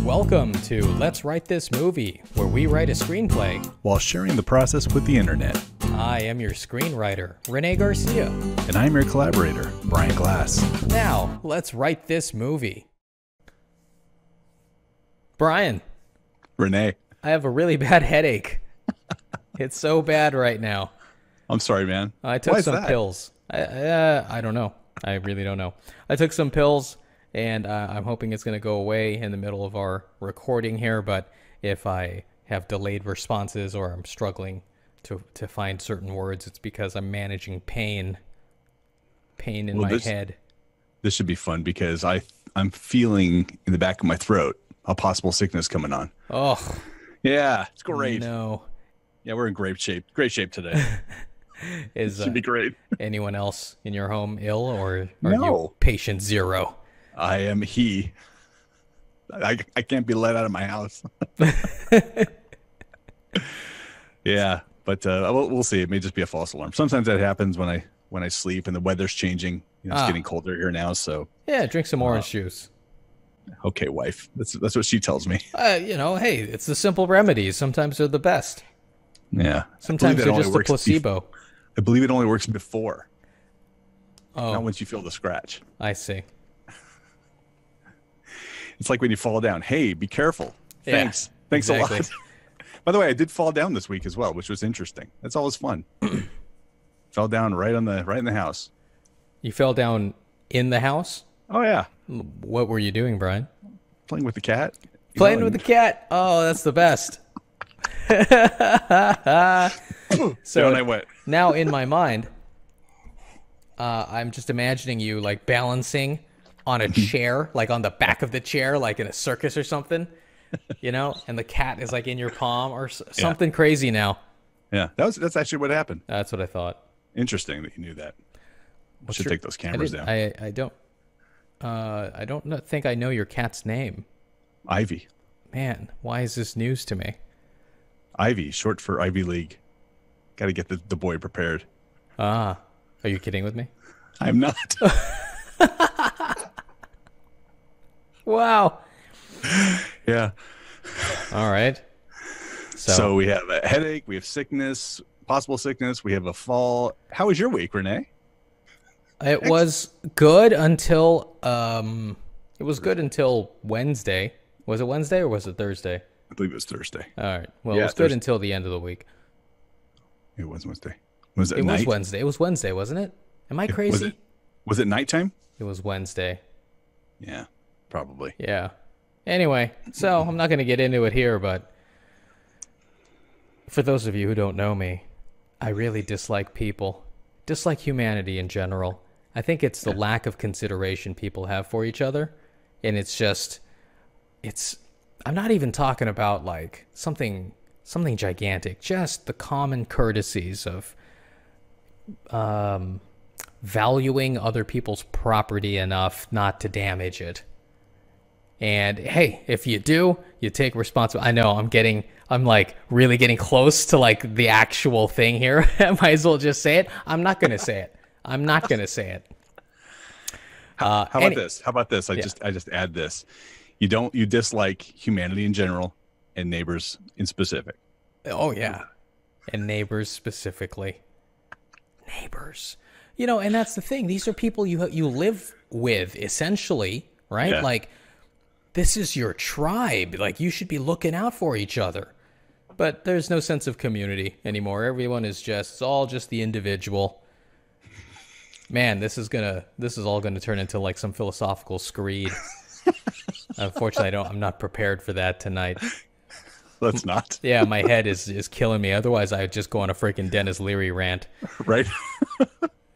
Welcome to Let's Write This Movie, where we write a screenplay while sharing the process with the internet. I am your screenwriter, René Garcia. And I'm your collaborator, Brian Glass. Now, let's write this movie. Brian. René. I have a really bad headache. It's so bad right now. I'm sorry, man. I took some pills. I don't know. I really don't know. I took some pills, and I'm hoping it's going to go away in the middle of our recording here. But if I have delayed responses or I'm struggling to find certain words, it's because I'm managing pain in my head. This should be fun because I'm feeling in the back of my throat a possible sickness coming on. Oh, yeah, it's great. No, yeah, we're in great shape today. Should be great. Anyone else in your home ill, or are No. you patient zero? I am he. I can't be let out of my house. Yeah, but we'll see. It may just be a false alarm. Sometimes that happens when I sleep and the weather's changing. It's getting colder here now, so yeah, drink some orange juice. Okay, wife. That's what she tells me. Hey, it's the simple remedies. Sometimes they're the best. Yeah. Sometimes they're just a placebo. I believe it only works before. Oh. Not once you feel the scratch. I see. It's like when you fall down. Hey, be careful. Yeah, Thanks. Thanks exactly. a lot. By the way, I did fall down this week as well, which was interesting. That's always fun. Fell down right in the house. You fell down in the house? Oh, yeah. What were you doing, Brian? Playing with the cat. Playing with the cat. Oh, that's the best. So down I went. Now in my mind, I'm just imagining you like balancing on a chair, like on the back of the chair, like in a circus or something, and the cat is like in your palm or something crazy now. Yeah, that's actually what happened. That's what I thought. Interesting that you knew that. We should take those cameras down. I don't think I know your cat's name. Ivy. Man, why is this news to me? Ivy, short for Ivy League. Got to get the boy prepared. Are you kidding with me? I'm not. Wow. Yeah. All right. So we have a headache. We have sickness, possible sickness. We have a fall. How was your week, René? It was good until Wednesday. Was it Wednesday or was it Thursday? I believe it was Thursday. All right. Well, it was good until the end of the week. It was Wednesday. Was it It night? was Wednesday. It was Wednesday, wasn't it? Am I crazy? Was it nighttime? It was Wednesday. Yeah, probably. Yeah. Anyway, so I'm not going to get into it here, but for those of you who don't know me, I really dislike people. Dislike humanity in general. I think it's the lack of consideration people have for each other. And I'm not even talking about like something gigantic, just the common courtesies of valuing other people's property enough not to damage it. And hey, if you do, you take responsibility. I know I'm like really getting close to like the actual thing here. I might as well just say it. I'm not going to say it. How about this? I just add this. You dislike humanity in general and neighbors in specific. Oh yeah. And neighbors specifically. Neighbors. And that's the thing. These are people you live with essentially, right? Yeah. Like this is your tribe. Like you should be looking out for each other. But there's no sense of community anymore. Everyone is it's all just the individual. Man, this is all gonna turn into like some philosophical screed. Unfortunately, I'm not prepared for that tonight. Let's not. Yeah, my head is killing me. Otherwise, I would just go on a freaking Dennis Leary rant. Right.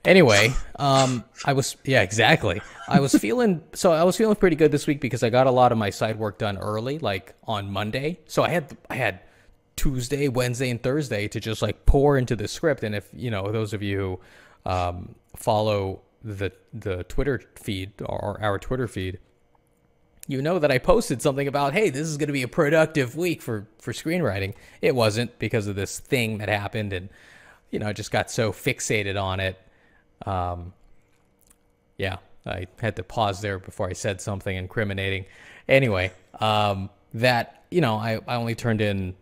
Anyway, exactly. I was feeling pretty good this week because I got a lot of my side work done early, like on Monday. So I had Tuesday, Wednesday, and Thursday to just like pour into the script. And if those of you who follow the Twitter feed or our Twitter feed, you know that I posted something about, hey, this is going to be a productive week for screenwriting. It wasn't because of this thing that happened, and I just got so fixated on it. Yeah, I had to pause there before I said something incriminating. Anyway, that, I only turned in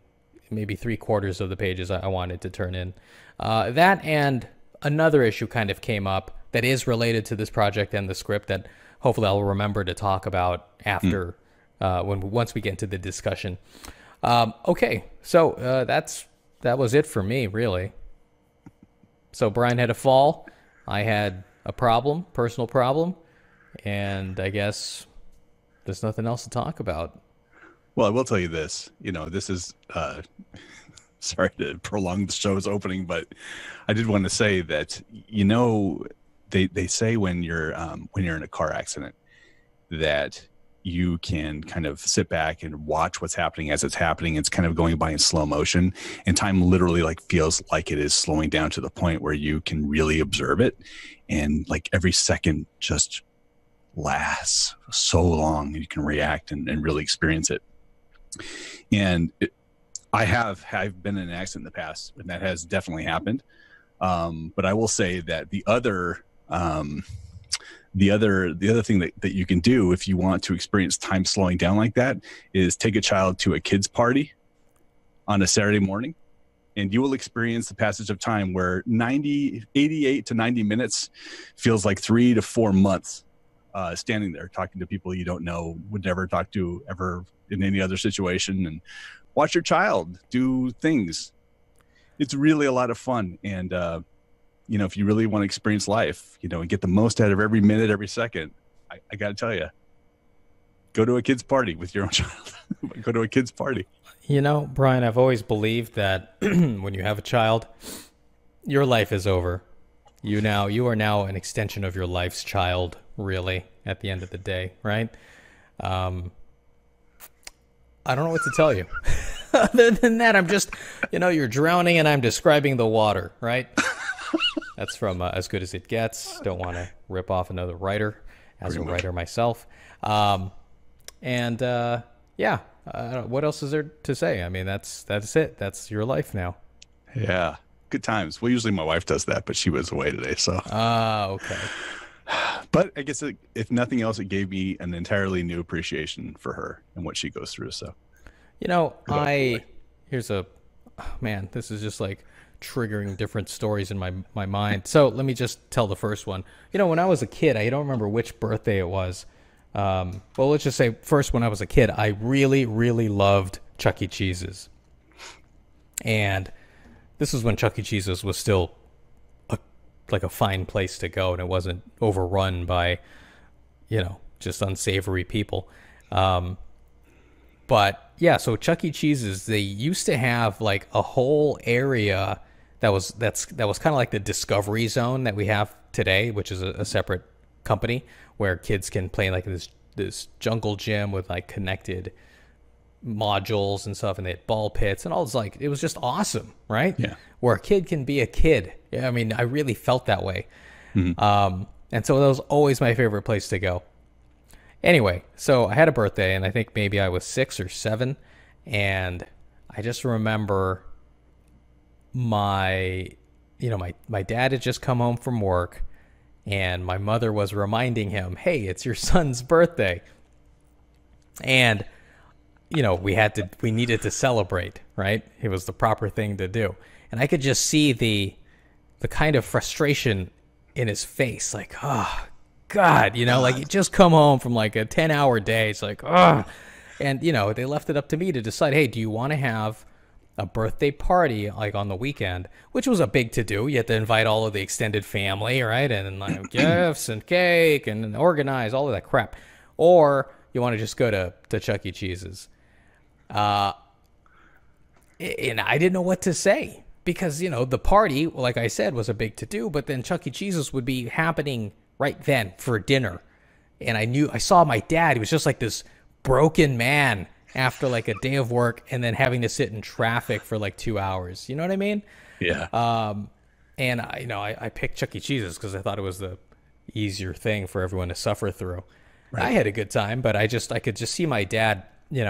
maybe 3/4 of the pages I wanted to turn in. That and another issue kind of came up that is related to this project and the script that hopefully I'll remember to talk about after, once we get into the discussion. Okay, so that was it for me, really. So Brian had a fall, I had a problem, personal problem, and I guess there's nothing else to talk about. Well, I will tell you this. This is sorry to prolong the show's opening, but I did want to say that they say when you're in a car accident that you can kind of sit back and watch what's happening as it's happening. It's kind of going by in slow motion, and time literally feels like it is slowing down to the point where you can really observe it, and every second just lasts so long and you can react and really experience it. And I've been in an accident in the past, and that has definitely happened. But I will say that the other thing that you can do if you want to experience time slowing down like that is take a child to a kids party on a Saturday morning, and you will experience the passage of time where 88 to 90 minutes feels like 3 to 4 months, standing there talking to people you don't know, would never talk to ever in any other situation, and watch your child do things. It's really a lot of fun. And, if you really want to experience life, and get the most out of every minute, every second, I got to tell you, go to a kid's party with your own child. Go to a kid's party. Brian, I've always believed that when you have a child, your life is over. You are now an extension of your life's child, really, at the end of the day, right? I don't know what to tell you. Other than that, I'm just, you're drowning and I'm describing the water, right? That's from As Good as It Gets. Don't want to rip off another writer as a writer myself. Yeah, what else is there to say? I mean, that's it. That's your life now. Yeah, good times. Well, usually my wife does that, but she was away today, so. Okay. But I guess if nothing else, it gave me an entirely new appreciation for her and what she goes through. So, man, this is just triggering different stories in my mind. So let me just tell the first one. When I was a kid, I don't remember which birthday it was. Well, let's just say first, when I was a kid, I really, really loved Chuck E. Cheese's. And this was when Chuck E. Cheese's was still a fine place to go, and it wasn't overrun by, just unsavory people. But yeah, so Chuck E. Cheese's, they used to have a whole area that was kind of like the Discovery Zone that we have today, which is a separate company where kids can play this jungle gym with connected modules and stuff, and they had ball pits and all this. It was just awesome, right? Yeah. Where a kid can be a kid. I mean, I really felt that way. Mm-hmm. And so that was always my favorite place to go. Anyway, so I had a birthday, and I think maybe I was 6 or 7, and I just remember my dad had just come home from work, and my mother was reminding him, "Hey, it's your son's birthday." And we needed to celebrate, right? It was the proper thing to do. And I could just see the kind of frustration in his face, oh, God, you just come home from a 10-hour day. It's oh. And, they left it up to me to decide, hey, do you want to have a birthday party on the weekend, which was a big to-do. You had to invite all of the extended family, right? And gifts and cake and organize all of that crap. Or you want to just go to Chuck E. Cheese's. And I didn't know what to say because, the party, like I said, was a big to-do, but then Chuck E. Cheese's would be happening right then for dinner. And I saw my dad. He was just this broken man after a day of work and then having to sit in traffic for 2 hours. You know what I mean? Yeah. And I picked Chuck E. Cheese's because I thought it was the easier thing for everyone to suffer through. Right. I had a good time, but I could just see my dad, he's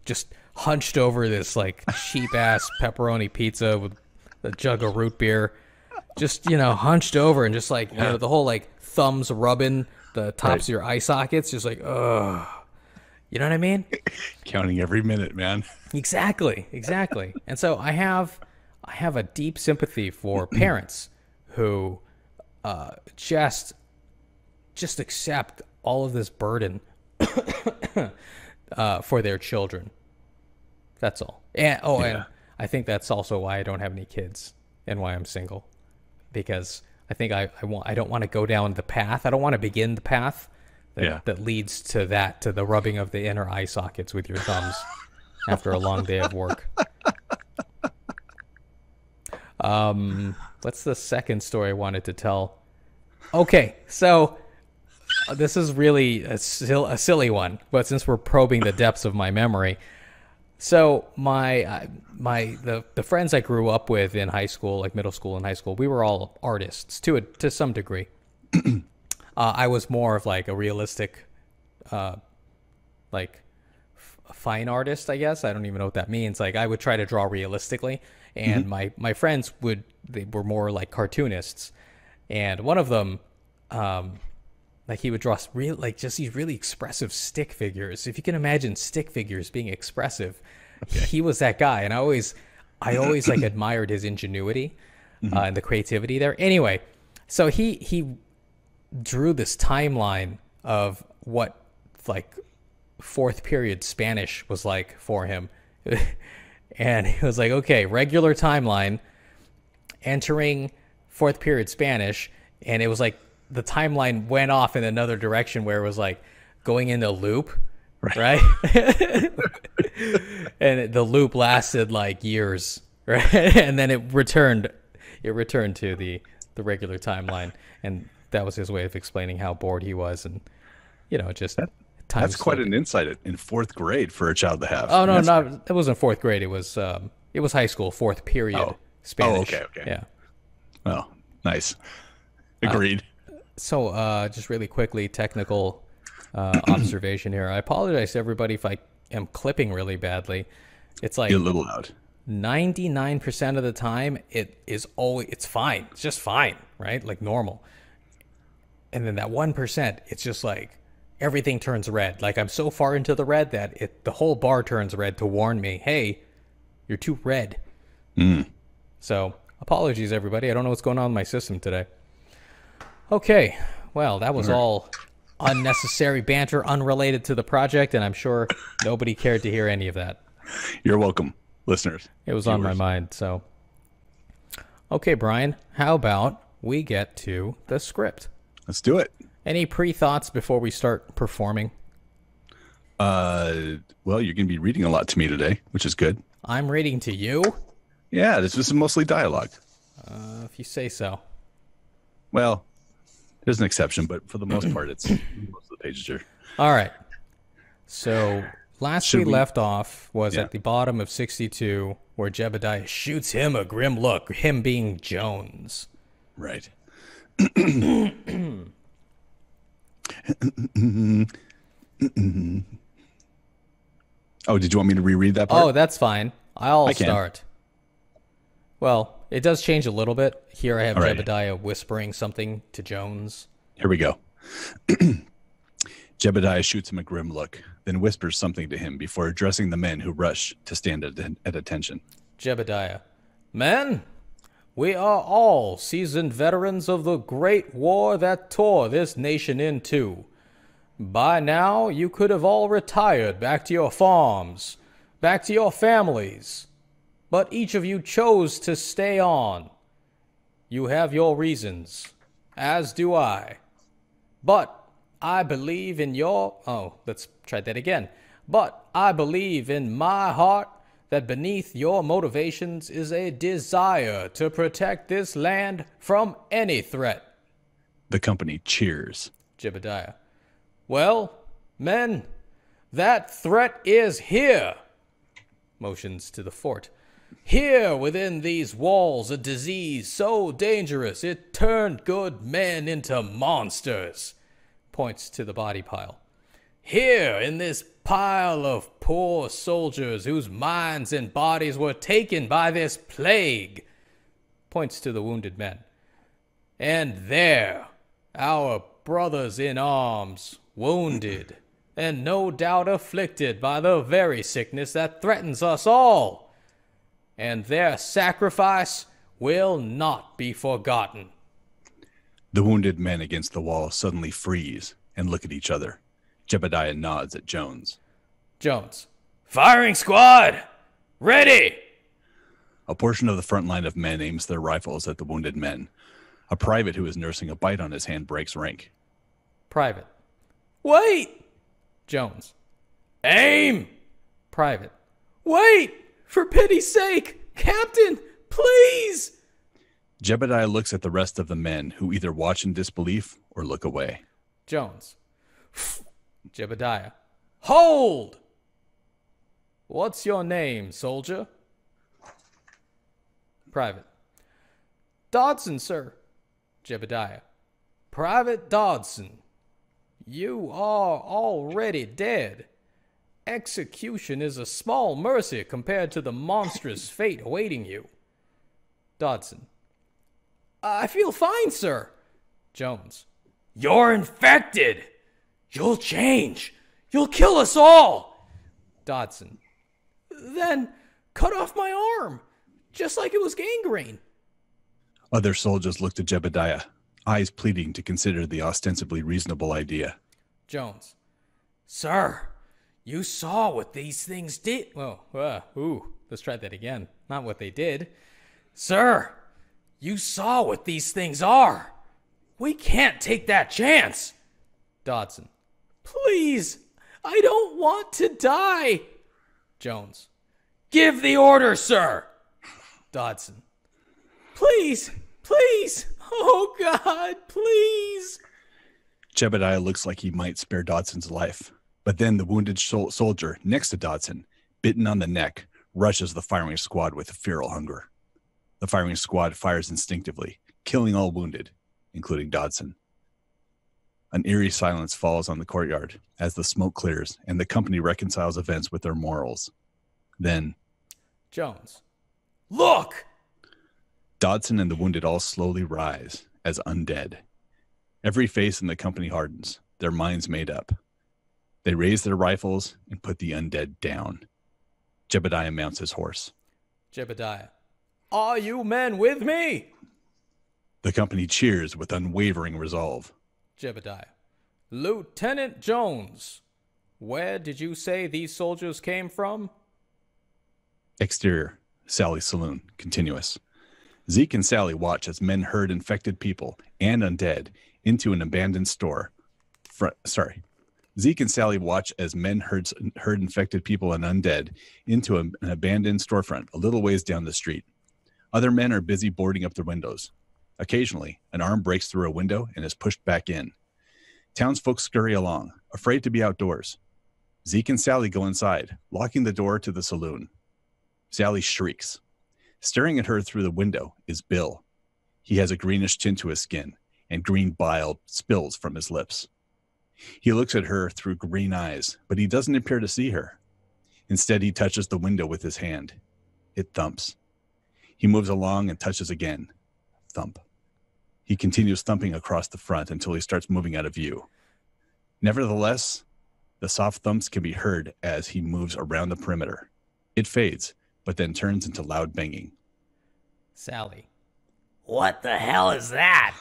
just hunched over this cheap ass pepperoni pizza with a jug of root beer, just hunched over and just the whole thumbs rubbing the tops of your eye sockets, just like, ugh. You know what I mean? Counting every minute, man. Exactly. And so I have a deep sympathy for parents who just accept all of this burden for their children. That's all. And and I think that's also why I don't have any kids and why I'm single, because I think I don't want to go down the path. I don't want to begin the path that leads to the rubbing of the inner eye sockets with your thumbs after a long day of work. What's the second story I wanted to tell? Okay, so this is really a silly one, but since we're probing the depths of my memory, so the friends I grew up with in high school, like middle school and high school, we were all artists to some degree. I was more of like a realistic, fine artist, I guess. I don't even know what that means. Like I would try to draw realistically, and my friends they were more like cartoonists, and one of them, like he would draw just these really expressive stick figures. If you can imagine stick figures being expressive, he was that guy, and I always like admired his ingenuity and the creativity there. Anyway, so he drew this timeline of what like fourth period Spanish was like for him. And he was like, okay, regular timeline, entering fourth period Spanish. And it was like the timeline went off in another direction where it was like going into loop, right? And the loop lasted like years, right? And then it returned to the regular timeline. And that was his way of explaining how bored he was. And, just... That's quite an insight in fourth grade for a child to have. Oh, no, it wasn't fourth grade. It was high school, fourth period Spanish. Oh, okay. Yeah. Oh, nice. Agreed. So just really quickly, technical observation here. I apologize to everybody if I am clipping really badly. It's like... You're a little loud. 99% of the time, it's fine. It's just fine, right? Like normal. And then that 1%, it's just like... everything turns red. Like I'm so far into the red that the whole bar turns red to warn me, hey, you're too red. So apologies, everybody. I don't know what's going on with my system today. Okay, well, that was all unnecessary banter unrelated to the project, and I'm sure nobody cared to hear any of that. You're welcome, listeners. It was on my mind, so. Okay, Brian, how about we get to the script? Let's do it. Any pre-thoughts before we start performing? Well, you're going to be reading a lot to me today, which is good. I'm reading to you? Yeah, this is mostly dialogue. If you say so. Well, there's an exception, but for the most part, most of the pages are. All right. So last we left off was at the bottom of 62, where Jebediah shoots him a grim look, him being Jones. Right. Oh, did you want me to reread that part? Oh, that's fine. I'll start. Well, it does change a little bit. Here I have Jebediah whispering something to Jones. Here we go. Jebediah shoots him a grim look, then whispers something to him before addressing the men who rush to stand at attention. Jebediah, men, we are all seasoned veterans of the great war that tore this nation in two. By now, you could have all retired back to your farms, back to your families. But each of you chose to stay on. You have your reasons, as do I. But I believe in your... Oh, let's try that again. But I believe in my heart that beneath your motivations is a desire to protect this land from any threat. The company cheers. Jebediah. Well, men, that threat is here. Motions to the fort. Here within these walls a disease so dangerous it turned good men into monsters. Points to the body pile. Here in this pile of poor soldiers whose minds and bodies were taken by this plague. Points to the wounded men. And there, our brothers in arms, wounded, and no doubt afflicted by the very sickness that threatens us all, and their sacrifice will not be forgotten. The wounded men against the wall suddenly freeze and look at each other. Jebediah nods at Jones. Jones. Firing squad! Ready! A portion of the front line of men aims their rifles at the wounded men. A private who is nursing a bite on his hand breaks rank. Private. Wait! Jones. Aim! Private. Wait! For pity's sake! Captain, please! Jebediah looks at the rest of the men, who either watch in disbelief or look away. Jones. Jebediah. Hold! What's your name, soldier? Private. Dodson, sir. Jebediah. Private Dodson. You are already dead. Execution is a small mercy compared to the monstrous fate awaiting you. Dodson. I feel fine, sir. Jones. You're infected. You'll change. You'll kill us all. Dodson. Then cut off my arm, just like it was gangrene. Other soldiers looked at Jebediah, eyes pleading to consider the ostensibly reasonable idea. Jones. Sir, you saw what these things did. Let's try that again. Not what they did. Sir, you saw what these things are. We can't take that chance. Dodson. Please, I don't want to die. Jones. Give the order, sir. Dodson. Please, please. Oh, God, please. Jebediah looks like he might spare Dodson's life, but then the wounded soldier next to Dodson, bitten on the neck, rushes the firing squad with feral hunger. The firing squad fires instinctively, killing all wounded, including Dodson. An eerie silence falls on the courtyard as the smoke clears and the company reconciles events with their morals. Then, Jones. Look! Dodson and the wounded all slowly rise as undead. Every face in the company hardens, their minds made up. They raise their rifles and put the undead down. Jebediah mounts his horse. Jebediah. Are you men with me? The company cheers with unwavering resolve. Jebediah. Lieutenant Jones, where did you say these soldiers came from? Exterior, Sally's saloon, continuous. Zeke and Sally watch as men herd infected people and undead into an abandoned store. Zeke and Sally watch as men herd infected people and undead into an abandoned storefront a little ways down the street. Other men are busy boarding up their windows. Occasionally, an arm breaks through a window and is pushed back in. Townsfolk scurry along, afraid to be outdoors. Zeke and Sally go inside, locking the door to the saloon. Sally shrieks. Staring at her through the window is Bill. He has a greenish tint to his skin, and green bile spills from his lips. He looks at her through green eyes, but he doesn't appear to see her. Instead, he touches the window with his hand. It thumps. He moves along and touches again. Thump. He continues thumping across the front until he starts moving out of view. Nevertheless, the soft thumps can be heard as he moves around the perimeter. It fades, but then turns into loud banging. Sally. What the hell is that?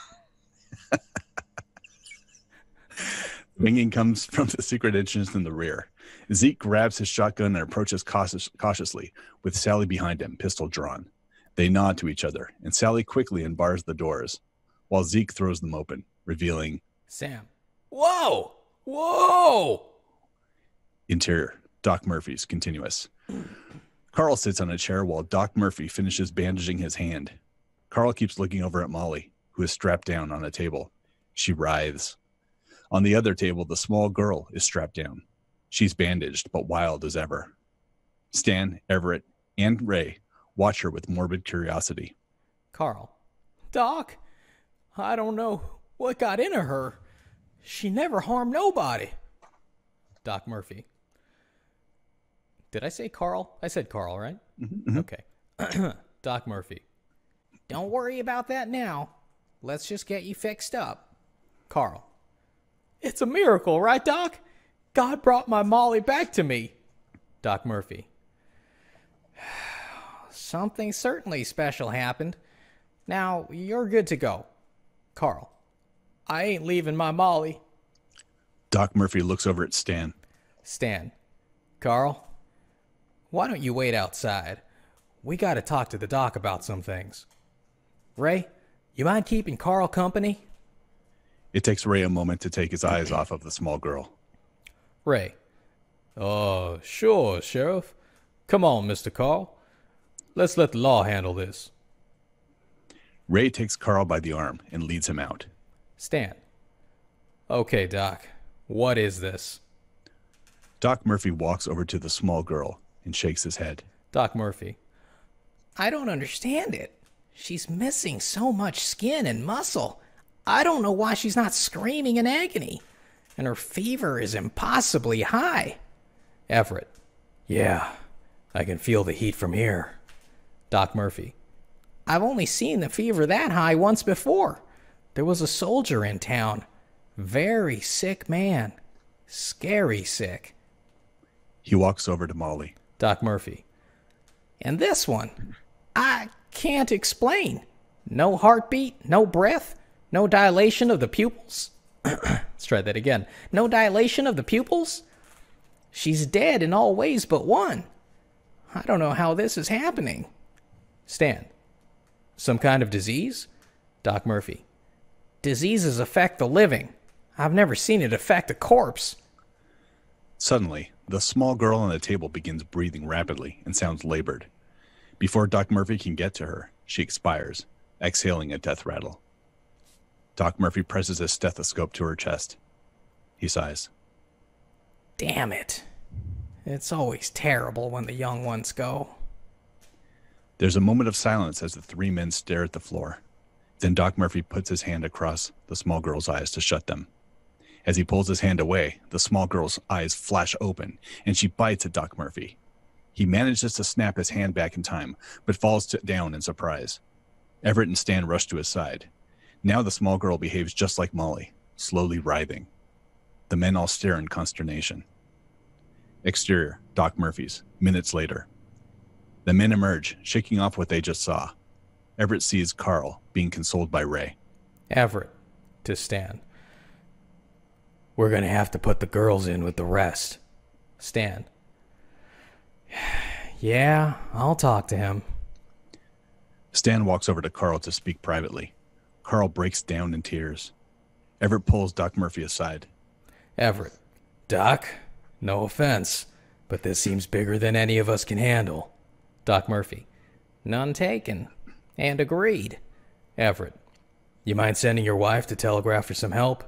Banging comes from the secret entrance in the rear. Zeke grabs his shotgun and approaches cautiously, with Sally behind him, pistol drawn. They nod to each other, and Sally quickly unbars the doors, while Zeke throws them open, revealing Sam. Whoa! Whoa! Interior, Doc Murphy's, continuous. Carl sits on a chair while Doc Murphy finishes bandaging his hand. Carl keeps looking over at Molly, who is strapped down on a table. She writhes. On the other table, the small girl is strapped down. She's bandaged, but wild as ever. Stan, Everett, and Ray watch her with morbid curiosity. Carl. Doc, I don't know what got into her. She never harmed nobody. Doc Murphy. Did I say Carl? I said Carl, right? Mm-hmm. Okay. Doc Murphy. Don't worry about that now. Let's just get you fixed up. Carl. It's a miracle, right, Doc? God brought my Molly back to me. Doc Murphy. Something certainly special happened. Now, you're good to go. Carl. I ain't leaving my Molly. Doc Murphy looks over at Stan. Stan. Carl, why don't you wait outside? We gotta talk to the doc about some things. Ray, you mind keeping Carl company? It takes Ray a moment to take his eyes off of the small girl. Ray. Sure, Sheriff. Come on, Mr. Carl. Let's let the law handle this. Ray takes Carl by the arm and leads him out. Stan. Okay, Doc. What is this? Doc Murphy walks over to the small girl and shakes his head. Doc Murphy. I don't understand it. She's missing so much skin and muscle. I don't know why she's not screaming in agony. And her fever is impossibly high. Everett. Yeah, I can feel the heat from here. Doc Murphy. I've only seen the fever that high once before. There was a soldier in town. Very sick man. Scary sick. He walks over to Molly. Doc Murphy. And this one, I can't explain. No heartbeat, no breath, no dilation of the pupils. Let's try that again. No dilation of the pupils? She's dead in all ways but one. I don't know how this is happening. Stan. Some kind of disease? Doc Murphy. Diseases affect the living. I've never seen it affect a corpse. Suddenly, the small girl on the table begins breathing rapidly and sounds labored. Before Doc Murphy can get to her, she expires, exhaling a death rattle. Doc Murphy presses his stethoscope to her chest. He sighs. Damn it. It's always terrible when the young ones go. There's a moment of silence as the three men stare at the floor. Then Doc Murphy puts his hand across the small girl's eyes to shut them. As he pulls his hand away, the small girl's eyes flash open, and she bites at Doc Murphy. He manages to snap his hand back in time, but falls down in surprise. Everett and Stan rush to his side. Now the small girl behaves just like Molly, slowly writhing. The men all stare in consternation. Exterior, Doc Murphy's, minutes later. The men emerge, shaking off what they just saw. Everett sees Carl being consoled by Ray. Everett, to Stan. We're going to have to put the girls in with the rest. Stan. Yeah, I'll talk to him. Stan walks over to Carl to speak privately. Carl breaks down in tears. Everett pulls Doc Murphy aside. Everett. Doc, no offense, but this seems bigger than any of us can handle. Doc Murphy. None taken. And agreed. Everett. You mind sending your wife to telegraph for some help?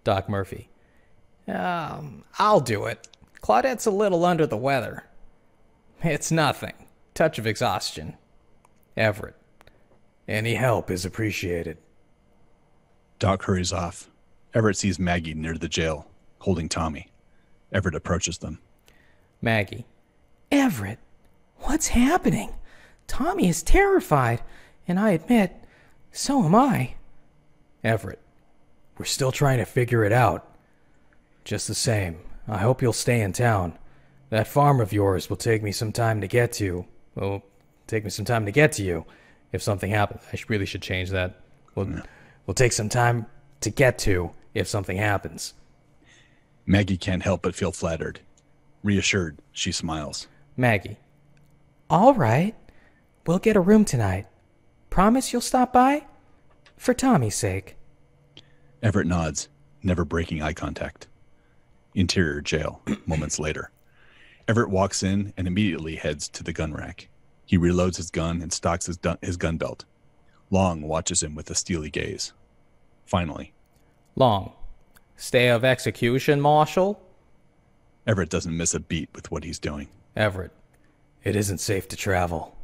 Doc Murphy. I'll do it. Claudette's a little under the weather. It's nothing. Touch of exhaustion. Everett. Any help is appreciated. Doc hurries off. Everett sees Maggie near the jail, holding Tommy. Everett approaches them. Maggie. Everett, what's happening? Tommy is terrified, and I admit, so am I. Everett. We're still trying to figure it out. Just the same, I hope you'll stay in town. That farm of yours will take me some time to get to. Will take me some time to get to you. If something happens, I really should change that. We'll take some time to get to if something happens. Maggie can't help but feel flattered. Reassured, she smiles. Maggie. All right. We'll get a room tonight. Promise you'll stop by? For Tommy's sake. Everett nods, never breaking eye contact. Interior jail, moments later. Everett walks in and immediately heads to the gun rack. He reloads his gun and stocks his gun belt. Long watches him with a steely gaze. Finally. Long. Stay of execution, Marshal? Everett doesn't miss a beat with what he's doing. Everett. It isn't safe to travel.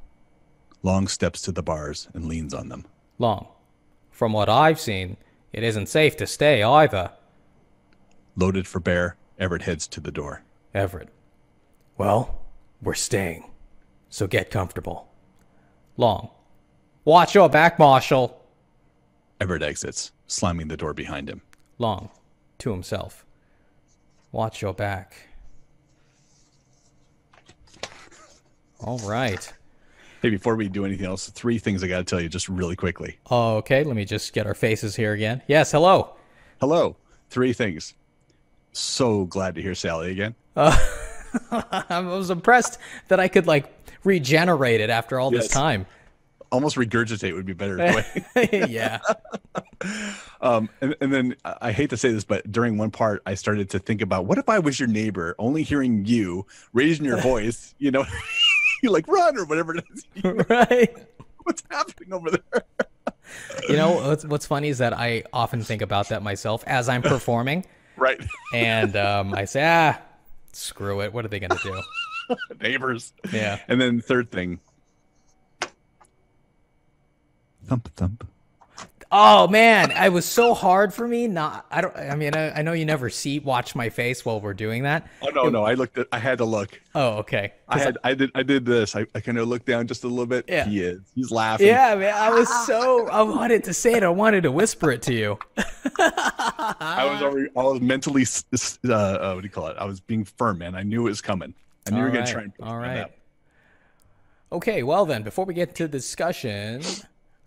Long steps to the bars and leans on them. Long. From what I've seen, it isn't safe to stay either. Loaded for bear, Everett heads to the door. Everett. Well, we're staying. So get comfortable. Long. Watch your back, Marshal. Everett exits, slamming the door behind him. Long. to himself. Watch your back. All right. Hey, before we do anything else, 3 things I got to tell you just really quickly. Okay, let me just get our faces here again. Yes, hello. Hello. 3 things. So glad to hear Sally again. I was impressed that I could like regenerate it after all this time. Almost regurgitate would be better way. Yeah. And then I hate to say this, but during one part, I started to think about, what if I was your neighbor, only hearing you raising your voice, you know, you like run or whatever it is. Right. What's happening over there? You know, what's funny is that I often think about that myself as I'm performing. Right. And I say, screw it. What are they going to do? Neighbors. Yeah. And then third thing. Thump, thump. Oh man, it was so hard for me. I know you never watch my face while we're doing that. Oh no, I had to look. Oh, okay. I did this. I kind of looked down just a little bit. Yeah. He's laughing. Yeah, man. I wanted to say it. I wanted to whisper it to you. I was mentally, what do you call it? I was being firm, man. I knew it was coming. I knew you were going to try and put all it right. out. Okay, well then, before we get to the discussion,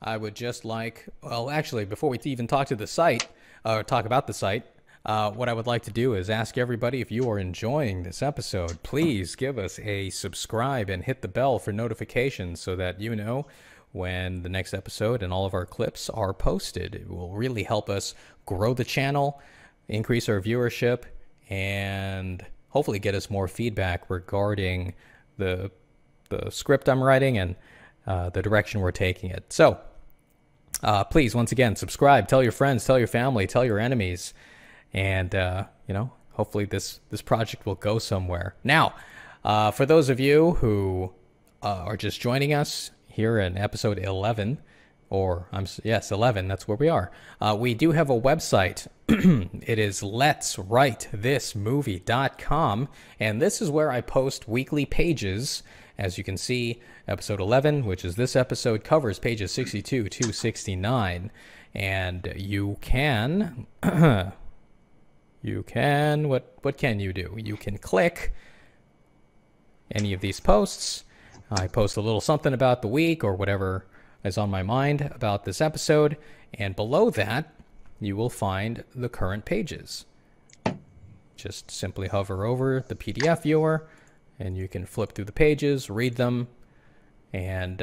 I would just like, well, actually, before we even talk to the site, or talk about the site, what I would like to do is ask everybody, if you are enjoying this episode, please give us a subscribe and hit the bell for notifications so that you know when the next episode and all of our clips are posted. It will really help us grow the channel, increase our viewership, and hopefully get us more feedback regarding the script I'm writing and the direction we're taking it. So please, once again, subscribe, tell your friends, tell your family, tell your enemies, and you know, hopefully this project will go somewhere. Now, for those of you who are just joining us here in episode 11, or 11, that's where we are. We do have a website. It is letswritethismovie.com, and this is where I post weekly pages. As you can see, episode 11, which is this episode, covers pages 62 to 69, and you can what can you do? You can click any of these posts. I post a little something about the week or whatever is on my mind about this episode, and below that you will find the current pages. Just simply hover over the PDF viewer and you can flip through the pages, read them, and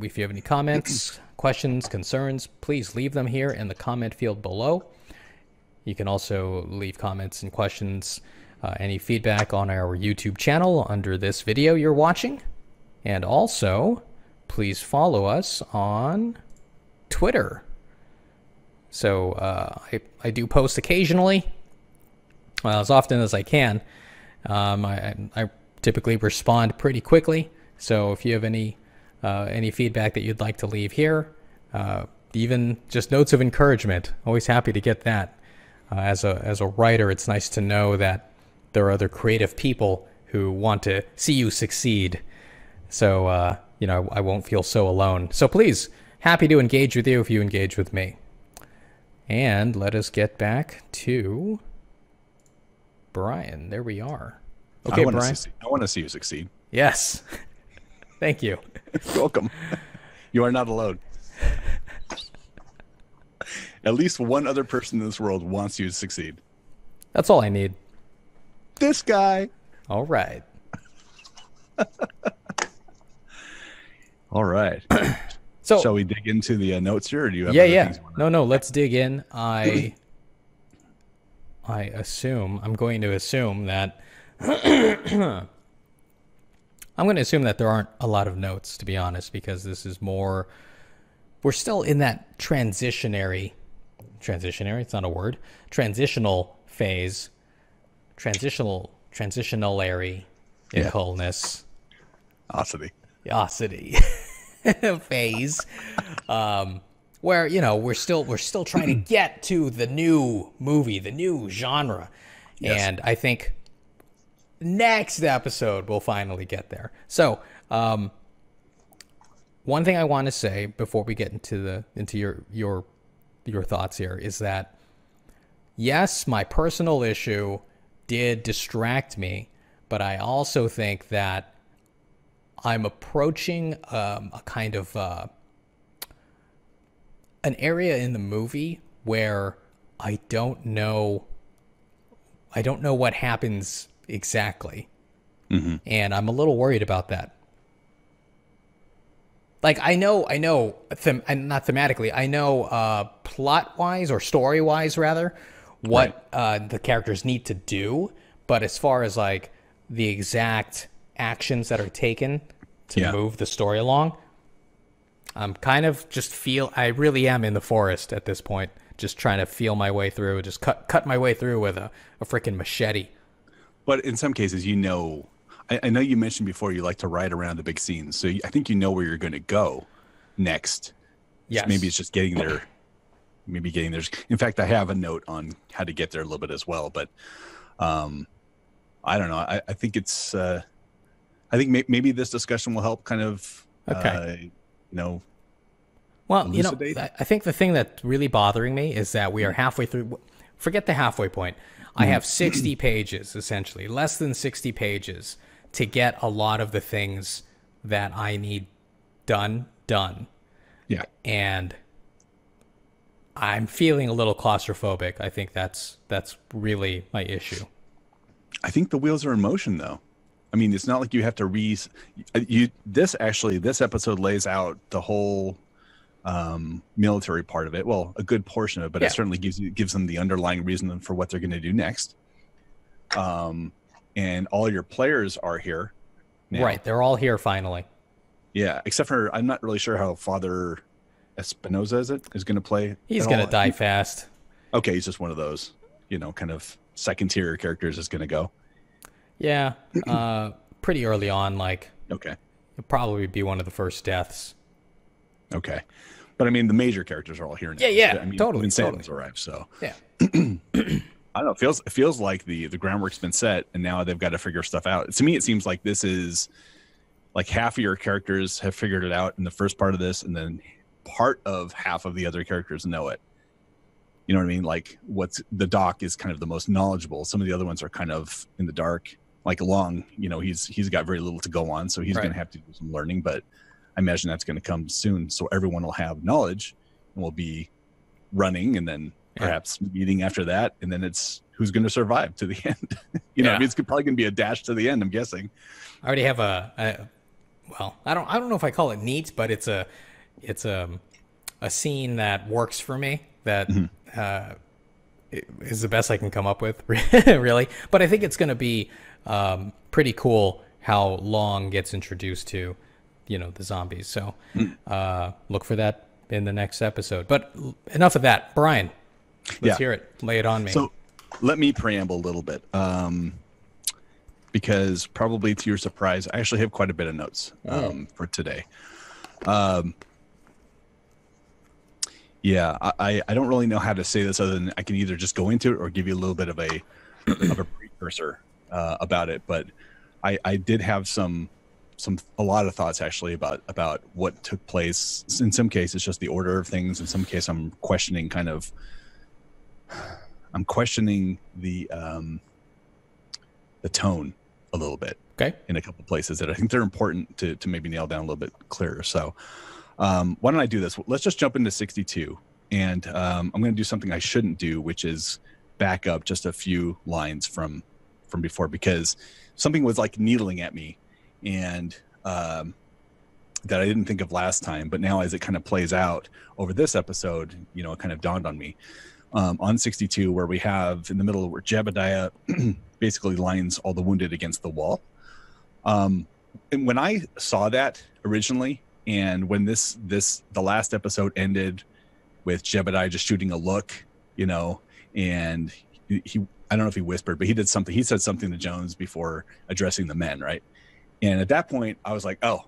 if you have any comments, questions, concerns, please leave them here in the comment field below. You can also leave comments and questions, any feedback on our YouTube channel under this video you're watching. And also, please follow us on Twitter. So I do post occasionally, as often as I can. I typically respond pretty quickly. So if you have any feedback that you'd like to leave here, even just notes of encouragement, always happy to get that. As a writer, it's nice to know that there are other creative people who want to see you succeed. So you know, I won't feel so alone. So please, happy to engage with you if you engage with me. And let us get back to Brian. There we are. Okay, Brian. I want to see you succeed. Yes. Thank you. You're welcome. You are not alone. At least one other person in this world wants you to succeed. That's all I need. This guy. All right. All right. So, shall we dig into the notes here, or do you have yeah. No, let's dig in. I'm going to assume that I'm going to assume that there aren't a lot of notes, to be honest, because this is more, we're still in that transitionary, it's not a word, transitional phase, transitionalary illness. Osity phase, where, you know, we're still trying to get to the new movie, the new genre. Yes. And I think next episode we'll finally get there. So one thing I want to say before we get into your thoughts here is that yes, my personal issue did distract me, but I also think that I'm approaching a kind of an area in the movie where I don't know what happens exactly. Mm-hmm. And I'm a little worried about that. Like, I know, not thematically, I know plot-wise or story-wise, rather, what the characters need to do. But as far as, like, the exact actions that are taken to move the story along, I'm kind of I really am in the forest at this point, just trying to feel my way through, just cut my way through with a freaking machete. But in some cases, I know you mentioned before you like to ride around the big scenes, so I think you know where you're going to go next. Yes. So maybe it's just getting there. Maybe getting there. In fact, I have a note on how to get there a little bit as well. But I don't know. I think it's. I think maybe this discussion will help kind of. Well, elucidate. I think the thing that's really bothering me is that we are halfway through. Forget the halfway point. I have 60 pages, essentially, less than 60 pages to get a lot of the things that I need done. Yeah. And I'm feeling a little claustrophobic. I think that's really my issue. I think the wheels are in motion, though. I mean, it's not like you have to this episode lays out the whole military part of it. Well, a good portion of it, but it certainly gives them the underlying reason for what they're going to do next. And all your players are here now. Right, they're all here finally. Yeah, except for I'm not really sure how Father Espinosa is going to play. He's going to die fast. Okay, he's just one of those, kind of second tier characters is going to go. Yeah, pretty early on, like. Okay. It'll probably be one of the first deaths. Okay. But I mean, the major characters are all here now. Yeah, I mean, totally. Salem's arrived, so. Yeah. I don't know. It feels like the groundwork's been set, and now they've got to figure stuff out. To me, it seems like this is like half of your characters have figured it out in the first part of this, and then part of half of the other characters know it. You know what I mean? Like, the doc is kind of the most knowledgeable. Some of the other ones are kind of in the dark. Like Long, he's got very little to go on, so he's going to have to do some learning. But I imagine that's going to come soon, so everyone will have knowledge and will be running, and then perhaps meeting after that, and then it's who's going to survive to the end. I mean, it's probably going to be a dash to the end, I'm guessing. I already have well, I don't know if I call it neat, but it's a scene that works for me that is the best I can come up with, really. But I think it's going to be pretty cool how Long gets introduced to, the zombies. So look for that in the next episode. But enough of that. Brian, let's hear it. Lay it on me. So let me preamble a little bit. Because probably to your surprise, I actually have quite a bit of notes for today. I don't really know how to say this other than I can either just go into it or give you a little bit of a precursor about it. But I did have a lot of thoughts actually about what took place. In some cases, it's just the order of things. In some cases, I'm questioning the tone a little bit. Okay. In a couple of places that I think they're important to maybe nail down a little bit clearer. So why don't I do this? Let's just jump into 62. And I'm going to do something I shouldn't do, which is back up just a few lines from before, because something was like needling at me and that I didn't think of last time. But now as it kind of plays out over this episode, it kind of dawned on me. On 62, where we have in the middle where Jebediah basically lines all the wounded against the wall. And when I saw that originally, and when the last episode ended with Jebediah just shooting a look, and he I don't know if he whispered, but he did something. He said something to Jones before addressing the men, right? And at that point, I was like, oh,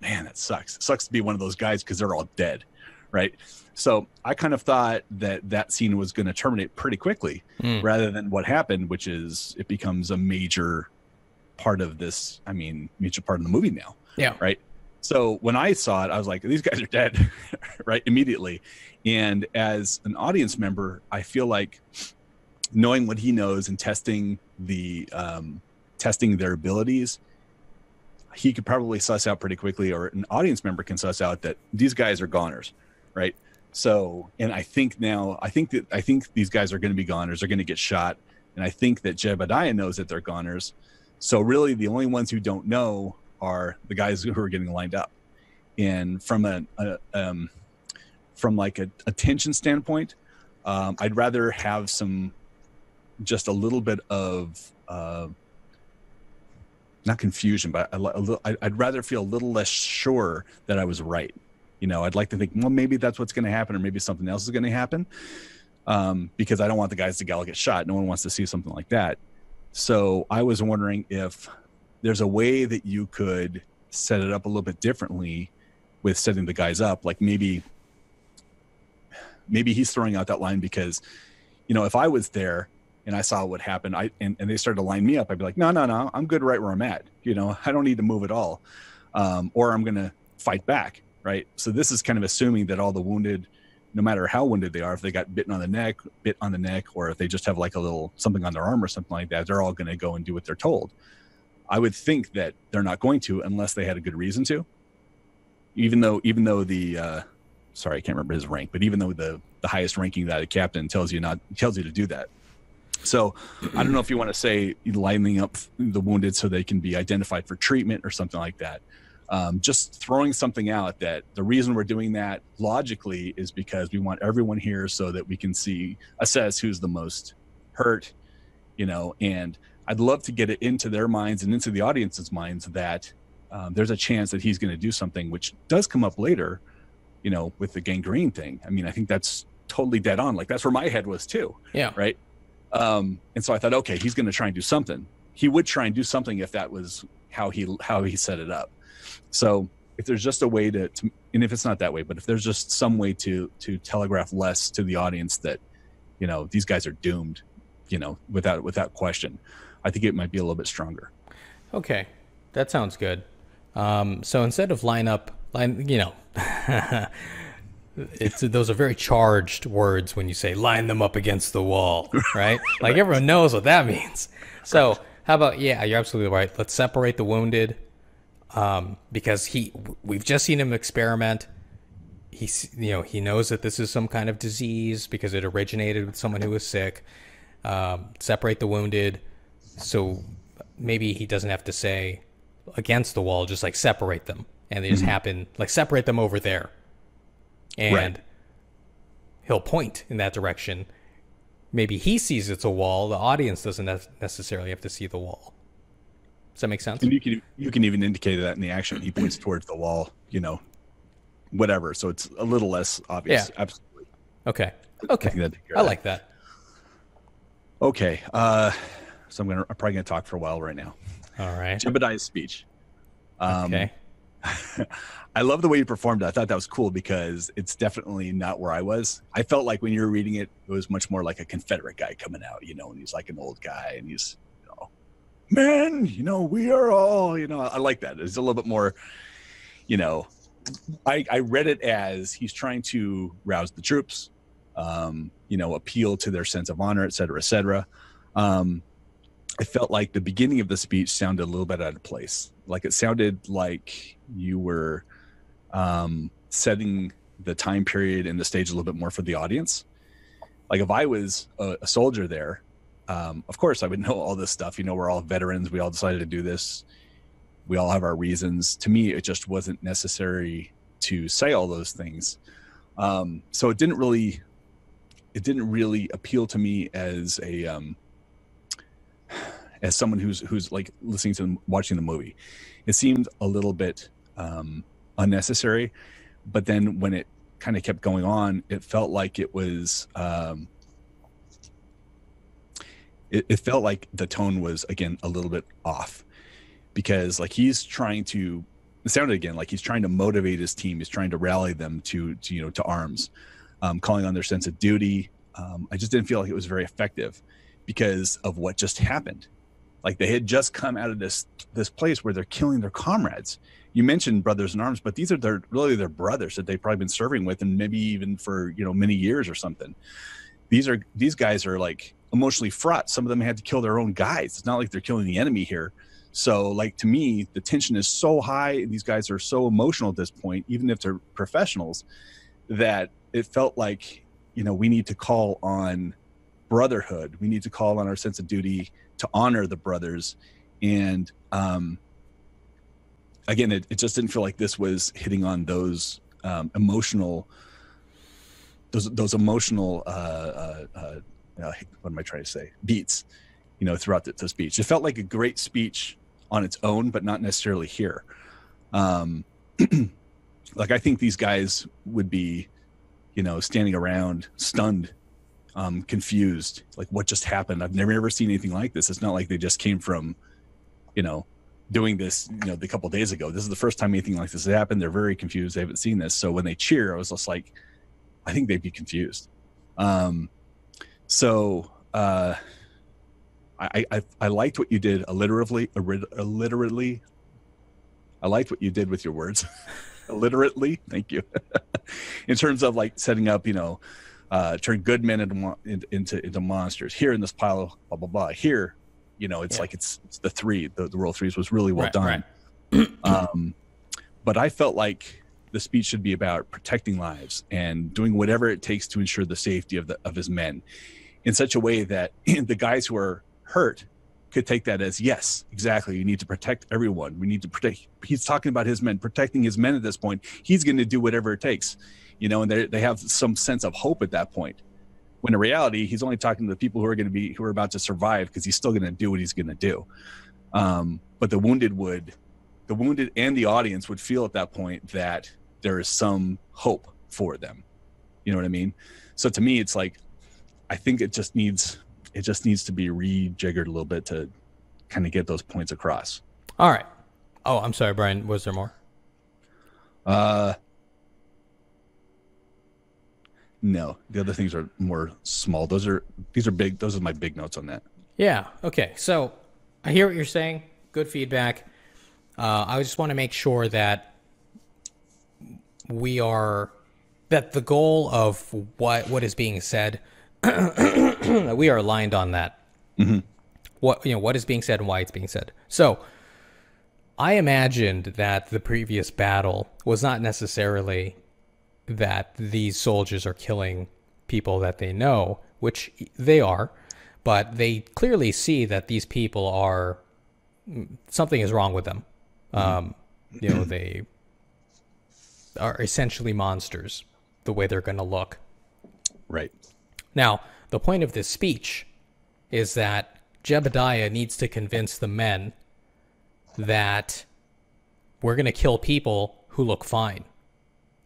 man, that sucks. It sucks to be one of those guys because they're all dead, right? So I kind of thought that scene was going to terminate pretty quickly rather than what happened, which is it becomes a major part of this, major part of the movie now. Yeah. Right. So when I saw it, I was like, these guys are dead, right? Immediately. And as an audience member, I feel like knowing what he knows and testing their abilities, he could probably suss out pretty quickly, or an audience member can suss out that these guys are goners, right? So, and I think these guys are going to be goners, they're going to get shot, and I think that Jebediah knows that they're goners. So really the only ones who don't know are the guys who are getting lined up. And from a tension standpoint, I'd rather have just a little bit of not confusion, but I'd rather feel a little less sure that I was right. I'd like to think, well, maybe that's what's going to happen, or maybe something else is going to happen, because I don't want the guys to get shot. No one wants to see something like that. So I was wondering if there's a way that you could set it up a little bit differently with setting the guys up. Like maybe he's throwing out that line because, if I was there and I saw what happened, and they started to line me up, I'd be like, no, I'm good right where I'm at. I don't need to move at all. Or I'm going to fight back. Right. So this is kind of assuming that all the wounded, no matter how wounded they are, if they got bit on the neck, or if they just have like a little something on their arm or something like that, they're all going to go and do what they're told. I would think that they're not going to, unless they had a good reason to, even though the, sorry, I can't remember his rank, but even though the highest ranking that a captain tells you to do that. So I don't know if you want to say lining up the wounded so they can be identified for treatment or something like that. Just throwing something out that the reason we're doing that logically is because we want everyone here so that we can assess who's the most hurt, and I'd love to get it into their minds and into the audience's minds that there's a chance that he's going to do something, which does come up later, with the gangrene thing. I mean, I think that's totally dead on. Like, that's where my head was too. Yeah. Right. And so I thought, okay, he's going to try and do something. He would try and do something if that was how he set it up. So if there's just a way to, and if it's not that way, but if there's just some way to telegraph less to the audience that, these guys are doomed, without question, I think it might be a little bit stronger. Okay. That sounds good. So instead of those are very charged words when you say line them up against the wall, right? Like everyone knows what that means. So how about, you're absolutely right. Let's separate the wounded. Because we've just seen him experiment. He knows that this is some kind of disease because it originated with someone who was sick. Separate the wounded. So maybe he doesn't have to say against the wall, just like separate them. And they just happen, like separate them over there. And he'll point in that direction. Maybe he sees it's a wall. The audience doesn't necessarily have to see the wall. Does that make sense? And you can even indicate that in the action. He points towards the wall, whatever. So it's a little less obvious. Yeah. Absolutely. Okay. I like that. Okay. So I'm probably gonna talk for a while right now. All right. Jebediah's speech. Okay. I love the way you performed it. I thought that was cool because it's definitely not where I was. I felt like when you were reading it, it was much more like a Confederate guy coming out, and he's like an old guy and he's, men, we are all, I like that. It's a little bit more, I read it as he's trying to rouse the troops, appeal to their sense of honor, et cetera, et cetera. I felt like the beginning of the speech sounded a little bit out of place. Like it sounded like you were setting the time period and the stage a little bit more for the audience. Like if I was a soldier there, of course I would know all this stuff. We're all veterans. We all decided to do this. We all have our reasons. To me, it just wasn't necessary to say all those things. So it didn't really appeal to me as someone who's like listening to watching the movie. It seemed a little bit unnecessary, but then when it kind of kept going on, it felt like it was it felt like the tone was again a little bit off, because like it sounded again like he's trying to motivate his team. He's trying to rally them to arms, calling on their sense of duty. I just didn't feel like it was very effective because of what just happened. Like they had just come out of this place where they're killing their comrades. You mentioned brothers in arms, but these are really their brothers that they've probably been serving with, and maybe even for many years or something. These guys are like emotionally fraught. Some of them had to kill their own guys. It's not like they're killing the enemy here. So like, to me, the tension is so high and these guys are so emotional at this point, even if they're professionals, that it felt like, we need to call on brotherhood. We need to call on our sense of duty to honor the brothers. And again, it just didn't feel like this was hitting on those emotional what am I trying to say? Beats, throughout the speech. It felt like a great speech on its own, but not necessarily here. Like, I think these guys would be, standing around stunned, confused, like, what just happened? I've never ever seen anything like this. It's not like they just came from, doing this, a couple of days ago. This is the first time anything like this has happened. They're very confused. They haven't seen this. So when they cheer, I was just like, I think they'd be confused. So I liked what you did alliterately. I liked what you did with your words. Alliterately. Thank you. In terms of like setting up, turn good men into monsters here in this pile of blah, blah, blah. Here, it's like, it's the three, the Royal Threes was really well done. Right. But I felt like the speech should be about protecting lives and doing whatever it takes to ensure the safety of his men in such a way that the guys who are hurt could take that as, yes, exactly. You need to protect everyone. We need to protect. He's talking about his men, protecting his men at this point. He's going to do whatever it takes, and they have some sense of hope at that point. When in reality, he's only talking to the people who are about to survive, because he's still going to do what he's going to do. But the wounded and the audience would feel at that point that there is some hope for them. You know what I mean? So to me, it's like, I think it just needs to be rejiggered a little bit to kind of get those points across. All right. Oh, I'm sorry, Brian. Was there more? No, the other things are more small. These are big. Those are my big notes on that. Yeah. Okay. So I hear what you're saying. Good feedback. I just want to make sure that that the goal of what is being said, we are aligned on that. Mm-hmm. What is being said and why it's being said. So I imagined that the previous battle was not necessarily that these soldiers are killing people that they know, which they are, but they clearly see that these people are, something is wrong with them. Mm-hmm. They are essentially monsters, the way they're going to look. Right. Now, the point of this speech is that Jebediah needs to convince the men that we're going to kill people who look fine.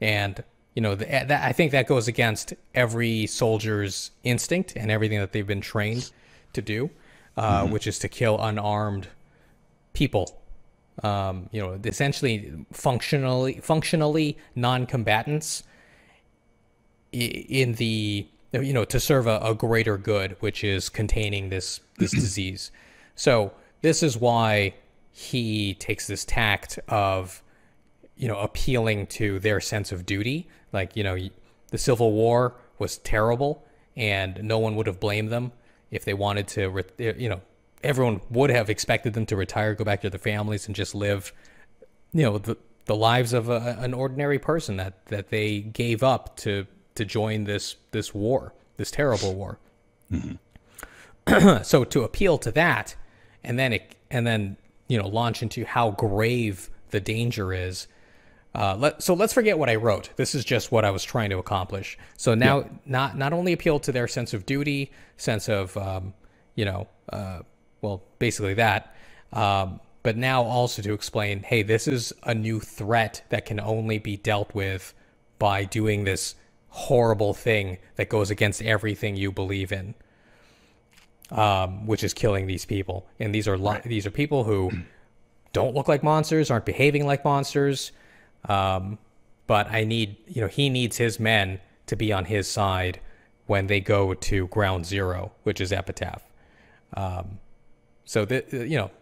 And, I think that goes against every soldier's instinct and everything that they've been trained to do, which is to kill unarmed people. Essentially functionally non-combatants in the, to serve a greater good, which is containing this disease. So this is why he takes this tact of, appealing to their sense of duty. Like, the Civil War was terrible and no one would have blamed them if they wanted to, everyone would have expected them to retire, go back to their families and just live, the lives of an ordinary person that they gave up to join this war, this terrible war. Mm-hmm. So to appeal to that and then launch into how grave the danger is. So let's forget what I wrote. This is just what I was trying to accomplish. So now, not only appeal to their sense of duty, sense of, basically that, but now also to explain, hey, this is a new threat that can only be dealt with by doing this horrible thing that goes against everything you believe in, which is killing these people. And these are people who don't look like monsters, aren't behaving like monsters. But he needs his men to be on his side when they go to ground zero, which is Epitaph. So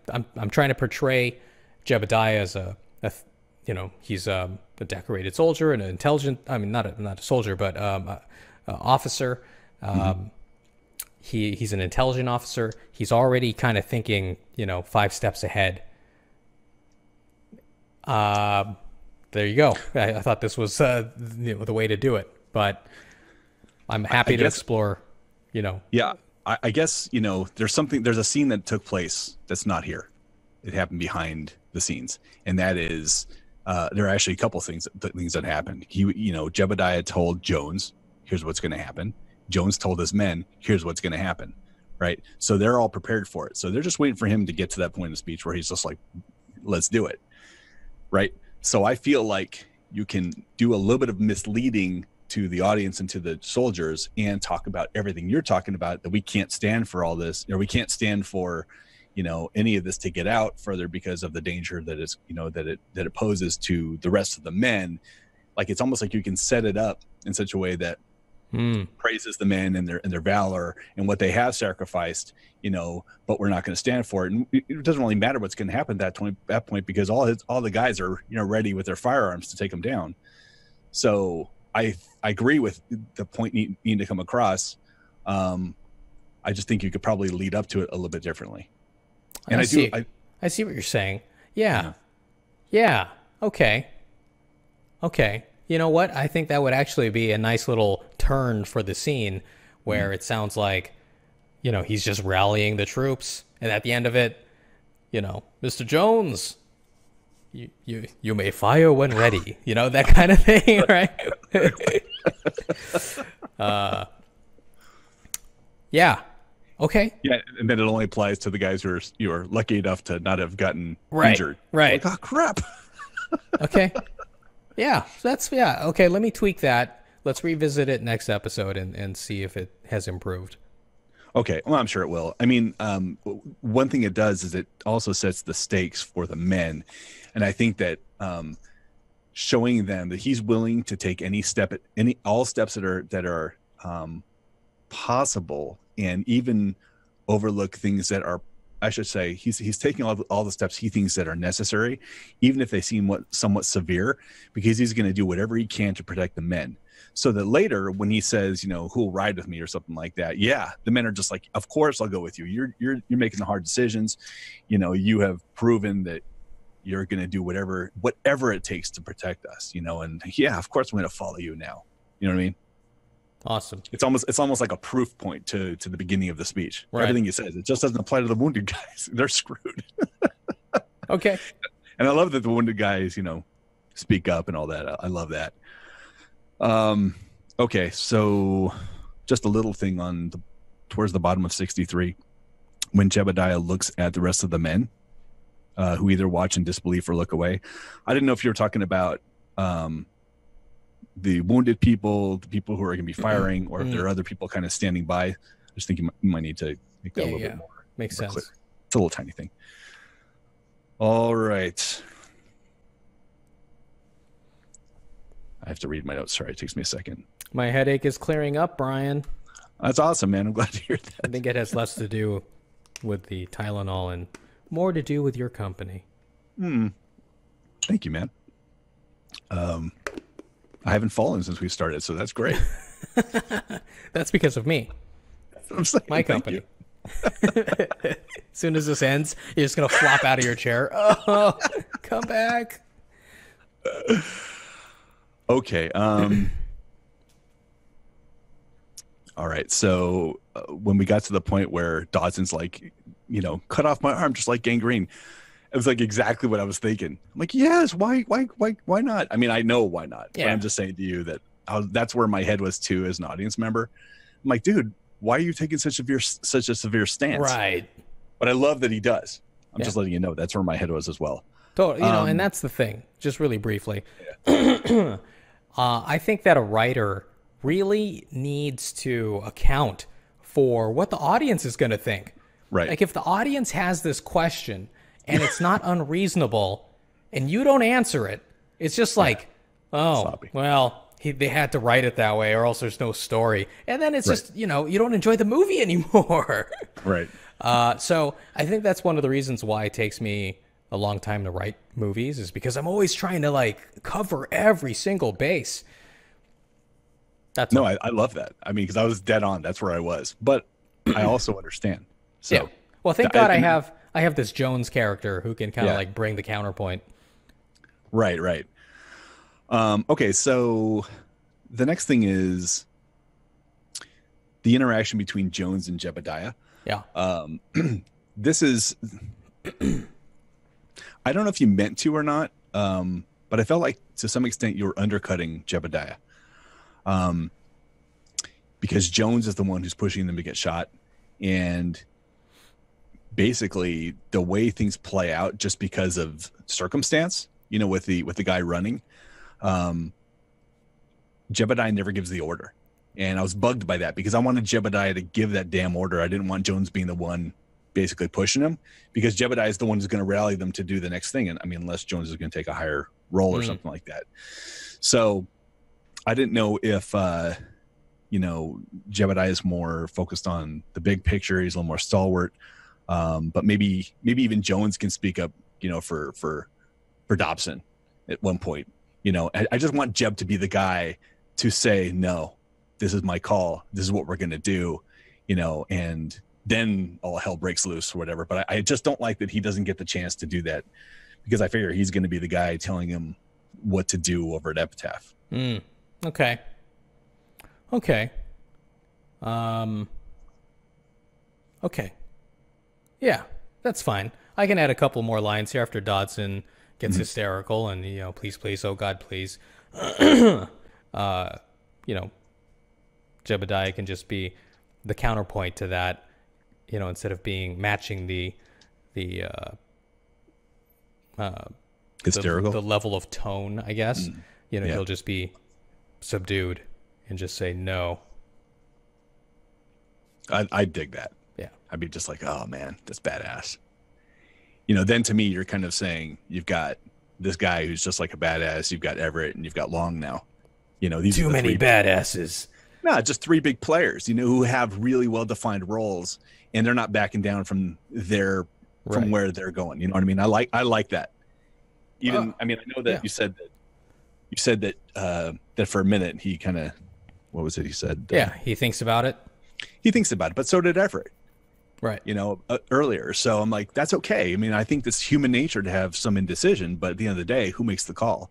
I'm trying to portray Jebediah as he's a decorated soldier and an intelligent, not a soldier, but officer. He's an intelligent officer. He's already kind of thinking, 5 steps ahead. There you go. I thought this was the way to do it, but I'm happy to explore. Yeah, I guess there's a scene that took place that's not here. It happened behind the scenes, and that is there are actually a couple things that happened. Jebediah told Jones, "Here's what's going to happen." Jones told his men, "Here's what's going to happen." Right? So they're all prepared for it. So they're just waiting for him to get to that point in the speech where he's just like, "Let's do it." Right? So I feel like you can do a little bit of misleading to the audience and to the soldiers and talk about everything you're talking about, that we can't stand for all this, or we can't stand for any of this to get out further because of the danger that is that it poses to the rest of the men. Like, it's almost like you can set it up in such a way that praises the men and their valor and what they have sacrificed, but we're not going to stand for it. And it doesn't really matter what's going to happen at that point, because all the guys are ready with their firearms to take them down. So I agree with the point needing to come across. I just think you could probably lead up to it a little bit differently. And I see what you're saying. Yeah. Okay. You know what? I think that would actually be a nice little turn for the scene, where it sounds like, he's just rallying the troops, and at the end of it, Mr. Jones, you may fire when ready. That kind of thing, right? Yeah. Okay. Yeah, and then it only applies to the guys who are lucky enough to not have gotten injured. Right. Like, oh crap. Okay. Yeah. Okay. Let me tweak that. Let's revisit it next episode and see if it has improved. Okay. Well, I'm sure it will. I mean, one thing it does is it also sets the stakes for the men, and I think that showing them that he's willing to take all steps that are possible, and even overlook things that are, I should say, he's taking all the steps he thinks that are necessary, even if they seem somewhat severe, because he's going to do whatever he can to protect the men. So that later, when he says, who'll ride with me or something like that, yeah, the men are just like, of course I'll go with you. You're making the hard decisions. You have proven that you're going to do whatever it takes to protect us. And yeah, of course I'm going to follow you now. You know what I mean? Awesome. It's almost like a proof point to the beginning of the speech. Right. Everything he says, it just doesn't apply to the wounded guys. They're screwed. Okay. And I love that the wounded guys, speak up and all that. I love that. Okay, so just a little thing towards the bottom of 63, when Jebediah looks at the rest of the men, who either watch in disbelief or look away. I didn't know if you were talking about the wounded people, the people who are going to be firing, or if there are other people kind of standing by. I just think you might need to make that a little bit more. Makes sense. Clear. It's a little tiny thing. All right. I have to read my notes. Sorry, it takes me a second. My headache is clearing up, Brian. That's awesome, man. I'm glad to hear that. I think it has less to do with the Tylenol and more to do with your company. Thank you, man. I haven't fallen since we started, so that's great. That's because of me. That's what I'm saying. My company. As soon as this ends, you're just going to flop out of your chair. Oh, come back. Okay. All right. So when we got to the point where Dodson's like, cut off my arm just like gangrene, it was like exactly what I was thinking. I'm like, yes, why not? I mean, I know why not. Yeah. But I'm just saying to you that that's where my head was too as an audience member. I'm like, dude, why are you taking such a severe stance? Right. But I love that he does. I'm just letting you know that's where my head was as well. Totally. And that's the thing. Just really briefly. Yeah. I think that a writer really needs to account for what the audience is going to think. Right. Like if the audience has this question and it's not unreasonable and you don't answer it, it's just like, oh, sloppy. Well, they had to write it that way or else there's no story. And then it's just, you don't enjoy the movie anymore. Right. So I think that's one of the reasons why it takes me a long time to write movies, is because I'm always trying to cover every single base. I love that. I mean, because I was dead on. That's where I was. But I also understand. So Yeah. Well, thank God I have this Jones character who can kind of like bring the counterpoint. Right, right. Okay, so the next thing is the interaction between Jones and Jebediah. Yeah. This is, I don't know if you meant to or not, but I felt like to some extent you were undercutting Jebediah, because Jones is the one who's pushing them to get shot, and basically the way things play out just because of circumstance, you know, with the guy running, Jebediah never gives the order. And I was bugged by that because I wanted Jebediah to give that damn order. I didn't want Jones being the one basically pushing him, because Jebediah is the one who's going to rally them to do the next thing. And I mean, unless Jones is going to take a higher role or something like that. So I didn't know if, you know, Jebediah is more focused on the big picture. He's a little more stalwart. But maybe even Jones can speak up, you know, for Dobson at one point. You know, I just want Jeb to be the guy to say, no, this is my call. This is what we're going to do, you know, and then all hell breaks loose or whatever. But I just don't like that he doesn't get the chance to do that, because I figure he's going to be the guy telling him what to do over at Epitaph. Okay. Okay. Okay. Yeah, that's fine. I can add a couple more lines here after Dodson gets hysterical and, you know, please, please, oh God, please. You know, Jebediah can just be the counterpoint to that, you know, instead of matching the Hysterical, the level of tone, I guess. You know, he'll just be subdued and just say no. I dig that. Yeah, I'd be just like, oh man, that's badass. You know, then to me, you're kind of saying you've got this guy who's just like a badass. You've got Everett and you've got Long now. You know, these too are many badasses. No, just three big players, you know, who have really well-defined roles, and they're not backing down from from where they're going. You know what I mean? I like that. Even, I mean, I know that you said that that for a minute he kind of, what was it he said? He thinks about it. He thinks about it, but so did Everett. Right. You know, earlier. So I'm like, that's okay. I mean, I think it's human nature to have some indecision, but at the end of the day, who makes the call?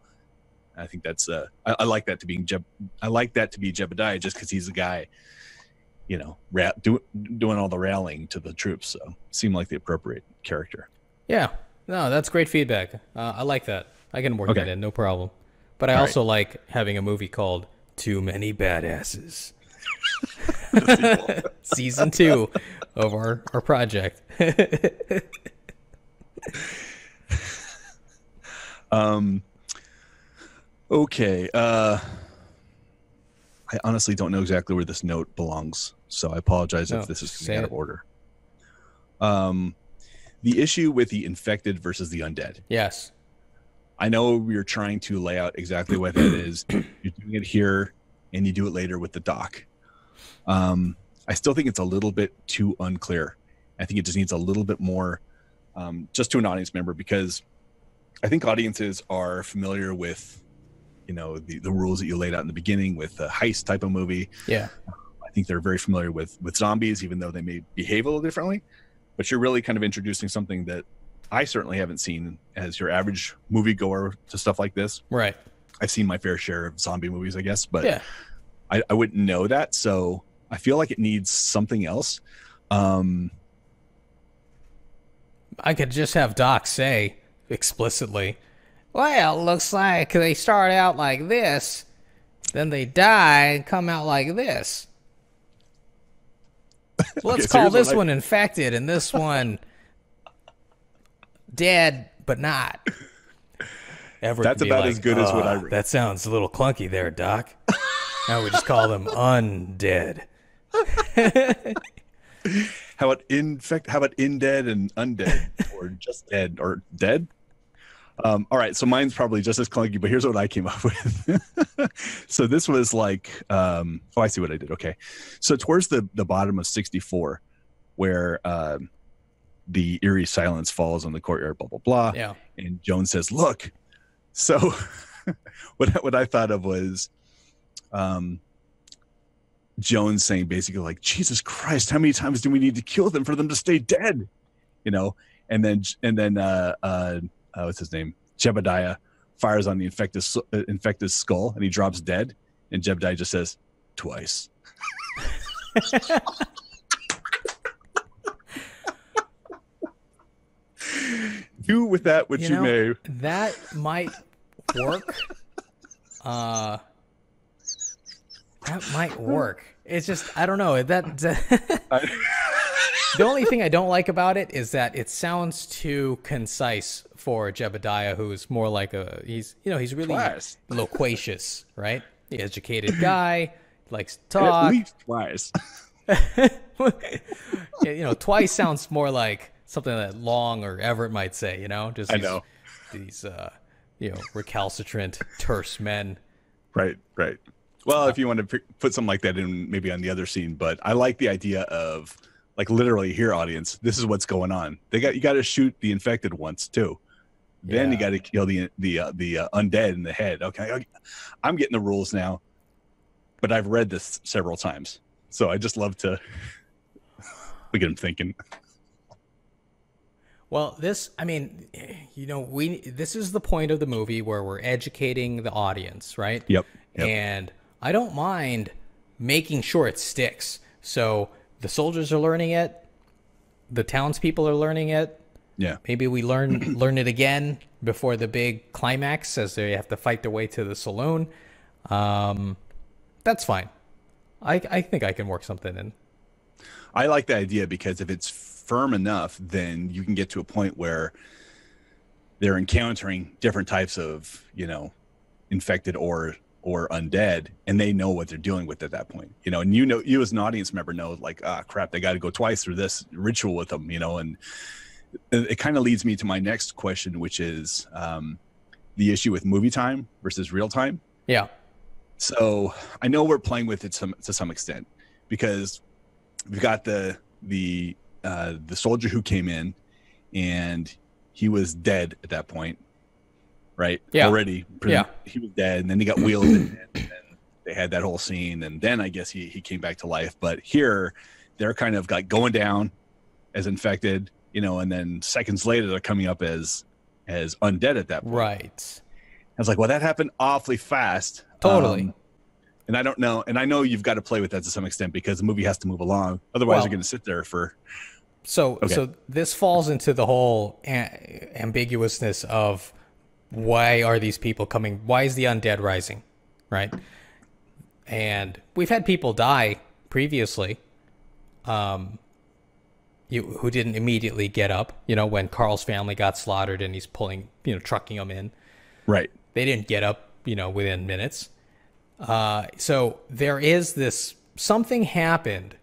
I think that's I like that to be I like that to be Jebediah, just because he's the guy, you know, doing all the rallying to the troops. So seemed like the appropriate character. Yeah, no, that's great feedback. I like that. I can work that in, no problem. But I also like having a movie called Too Many Badasses. Season 2 of our project. Okay. I honestly don't know exactly where this note belongs, so I apologize if this is out of order. The issue with the infected versus the undead. Yes. I know you're trying to lay out exactly what that is. You're doing it here, and you do it later with the doc. I still think it's a little bit too unclear. I think it just needs a little bit more, just to an audience member, because I think audiences are familiar with, you know, the rules that you laid out in the beginning with a heist type of movie. Yeah. I think they're very familiar with zombies, even though they may behave a little differently. But you're really kind of introducing something that I certainly haven't seen as your average moviegoer to stuff like this. Right. I've seen my fair share of zombie movies, I guess, but I wouldn't know that. So I feel like it needs something else. I could just have Doc say explicitly, well, looks like they start out like this, then they die and come out like this. So let's call this one infected and this one dead, but not. That's about as good as what I read. That sounds a little clunky there, Doc. Now we just call them undead. How about indead and undead, or just dead, or dead? All right, so mine's probably just as clunky, but here's what I came up with. So this was like, I see what I did. Okay, so towards the bottom of 64, where the eerie silence falls on the courtyard, blah blah blah. Yeah. And Jones says, "Look." So what I thought of was, Jones saying basically like, Jesus Christ, how many times do we need to kill them for them to stay dead? You know, and then what's his name? Jebediah fires on the infected skull, and he drops dead. And Jebediah just says, twice. Do with that what you may. That might work. That might work. It's just, I don't know. The only thing I don't like about it is that it sounds too concise for Jebediah, who's more like he's really Twice. Loquacious, right? The educated guy, likes to talk. At least twice. Twice sounds more like something that Long or Everett might say, just these recalcitrant, terse men. Right. Well, if you want to put something like that in maybe on the other scene, but I like the idea of like literally here, audience, this is what's going on. You got to shoot the infected once too. Then you got to kill the undead in the head. Okay, I'm getting the rules now, but I've read this several times, so I just love to look at him thinking. Well, this is the point of the movie where we're educating the audience, right? Yep. And I don't mind making sure it sticks. So the soldiers are learning it, the townspeople are learning it. Yeah. Maybe we learn it again before the big climax, as they have to fight their way to the saloon. That's fine. I think I can work something in. I like the idea because if it's firm enough, then you can get to a point where they're encountering different types of, infected or undead, and they know what they're dealing with at that point. And you as an audience member know, like, crap, they got to go twice through this ritual with them, and it kind of leads me to my next question, which is the issue with movie time versus real time. Yeah. So I know we're playing with it to some extent, because we've got the soldier who came in, and he was dead at that point, right? Yeah. Already. Yeah. He was dead, and then he got wheeled in, and then they had that whole scene, and then I guess he came back to life. But here, they're kind of like going down as infected, and then seconds later they're coming up as undead at that point. Right. I was like, well, that happened awfully fast. Totally. And I don't know. And I know you've got to play with that to some extent because the movie has to move along. Otherwise, you're going to sit there for. So this falls into the whole ambiguousness of why are these people coming? Why is the undead rising? Right. And we've had people die previously. Who didn't immediately get up, when Carl's family got slaughtered and he's pulling, trucking them in. Right. They didn't get up, within minutes. So there is something happened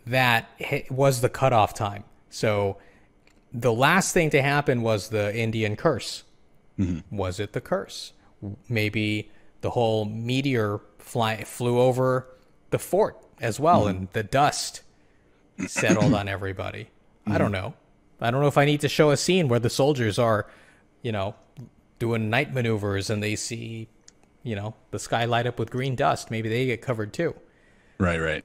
that was the cutoff time. So the last thing to happen was the Indian curse. Mm-hmm. Was it the curse? Maybe the whole meteor flew over the fort as well, and the dust settled on everybody. I don't know. I don't know if I need to show a scene where the soldiers are, doing night maneuvers and they see, the sky light up with green dust. Maybe they get covered too. Right.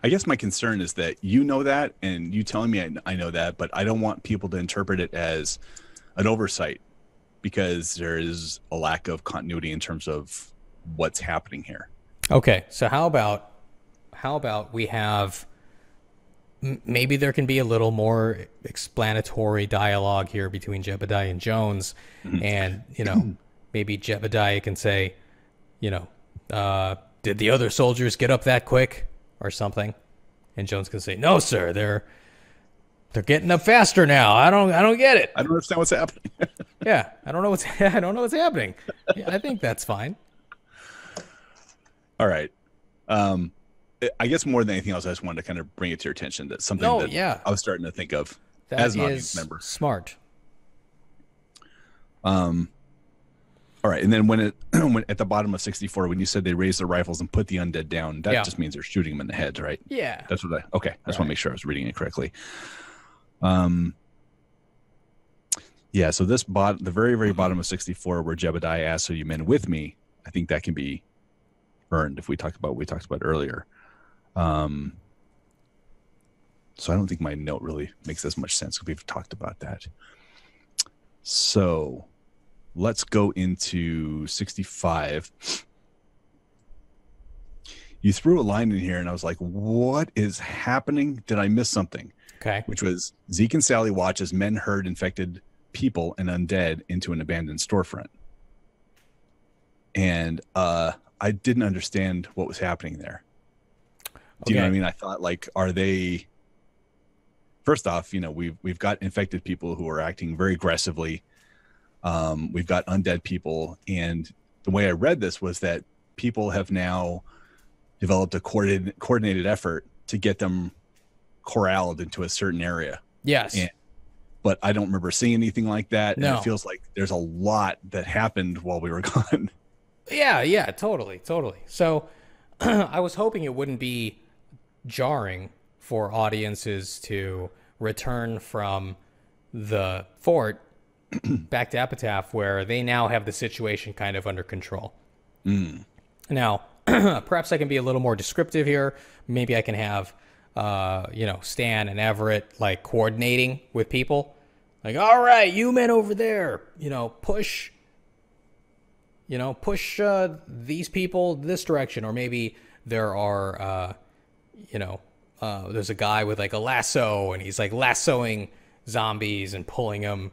I guess my concern is that that, and you telling me I know that, but I don't want people to interpret it as an oversight, because there is a lack of continuity in terms of what's happening here. Okay, so how about we have maybe there can be a little more explanatory dialogue here between Jebediah and Jones, and maybe Jebediah can say, did the other soldiers get up that quick or something, and Jones can say, no, sir, they're getting up faster now. I don't get it. I don't understand what's happening. Yeah, I don't know what's happening. Yeah, I think that's fine. All right. I guess more than anything else, I just wanted to kind of bring it to your attention that something I was starting to think of as an audience member. Smart. All right, and then when at the bottom of 64, when you said they raised their rifles and put the undead down, that just means they're shooting them in the head, right? Yeah. That's what I just want to make sure I was reading it correctly. Yeah, so the very, very bottom of 64, where Jebediah asks, "Are you men with me?" I think that can be burned. If we talked about what we talked about earlier. So I don't think my note really makes as much sense because we've talked about that. So let's go into 65. You threw a line in here and I was like, what is happening? Did I miss something? Okay. Which was Zeke and Sally watch as men herd infected people and undead into an abandoned storefront. And I didn't understand what was happening there. Do you know what I mean? I thought, like, are they... First off, you know, we've got infected people who are acting very aggressively. We've got undead people. And the way I read this was that people have now developed a coordinated effort to get them corralled into a certain area. Yes. But I don't remember seeing anything like that. No. And it feels like there's a lot that happened while we were gone. Yeah, totally. So I was hoping it wouldn't be jarring for audiences to return from the fort back to Epitaph, where they now have the situation kind of under control. Now, perhaps I can be a little more descriptive here. Maybe I can have, Stan and Everett like coordinating with people. Like, all right, you men over there, push these people this direction. Or maybe there are, there's a guy with like a lasso and he's like lassoing zombies and pulling them.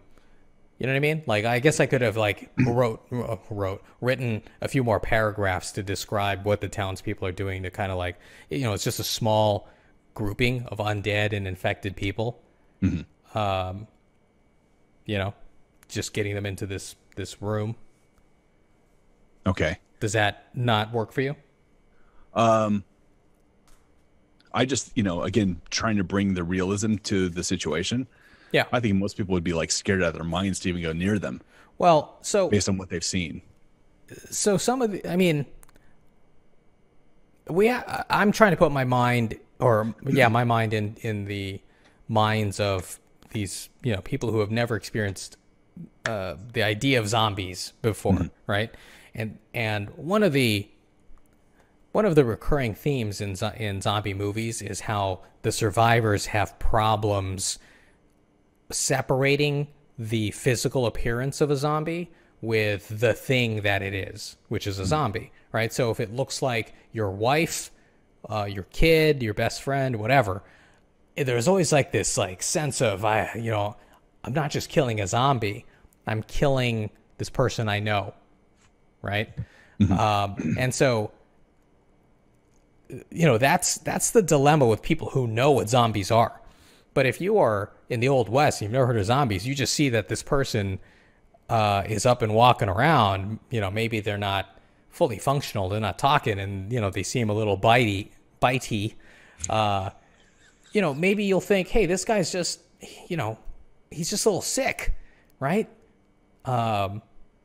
You know what I mean? Like, I guess I could have like written a few more paragraphs to describe what the townspeople are doing to kind of like, it's just a small grouping of undead and infected people. Mm-hmm. Just getting them into this room. Okay. Does that not work for you? I just, again, trying to bring the realism to the situation. Yeah. I think most people would be like scared out of their minds to even go near them. Well, so based on what they've seen. So some of the, I'm trying to put my mind my mind in the minds of these, people who have never experienced the idea of zombies before, right? And one of the recurring themes in zombie movies is how the survivors have problems separating the physical appearance of a zombie with the thing that it is, which is a zombie, right? So if it looks like your wife, your kid, your best friend, whatever, there's always like this like sense of, I'm not just killing a zombie, I'm killing this person I know, right? Mm-hmm. And so, that's the dilemma with people who know what zombies are. But if you are in the Old West, you've never heard of zombies, you just see that this person is up and walking around. Maybe they're not fully functional, they're not talking, and they seem a little bitey. Maybe you'll think, hey, this guy's just, he's just a little sick, right?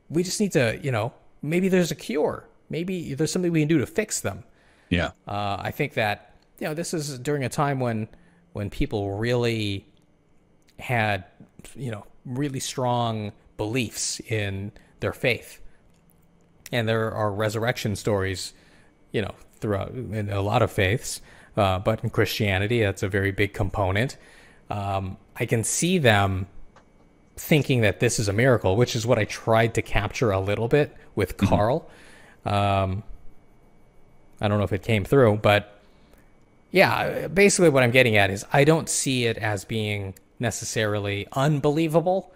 We just need to, maybe there's a cure. Maybe there's something we can do to fix them. Yeah. I think that, this is during a time when people really had, really strong beliefs in their faith. And there are resurrection stories, throughout in a lot of faiths. But in Christianity, that's a very big component. I can see them thinking that this is a miracle, which is what I tried to capture a little bit with Carl. I don't know if it came through, but yeah, basically what I'm getting at is I don't see it as being necessarily unbelievable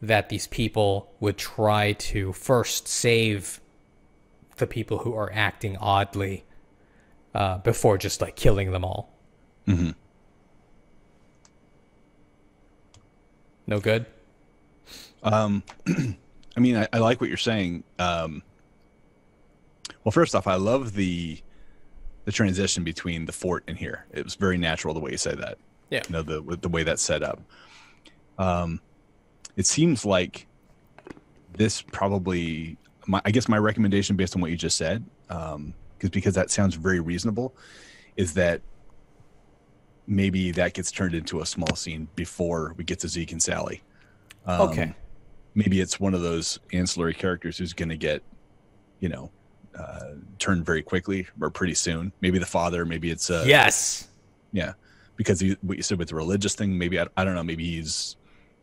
that these people would try to first save the people who are acting oddly before just like killing them all. Mm-hmm. No good? I like what you're saying. Well, first off, I love the transition between the fort and here. It was very natural the way you said that. Yeah. The way that's set up. It seems like this probably, I guess my recommendation based on what you just said, because that sounds very reasonable, is that maybe that gets turned into a small scene before we get to Zeke and Sally. Okay. Maybe it's one of those ancillary characters who's going to get, turn very quickly or pretty soon. Maybe the father, maybe it's yes. Yeah, because what you said with the religious thing, maybe I don't know, maybe he's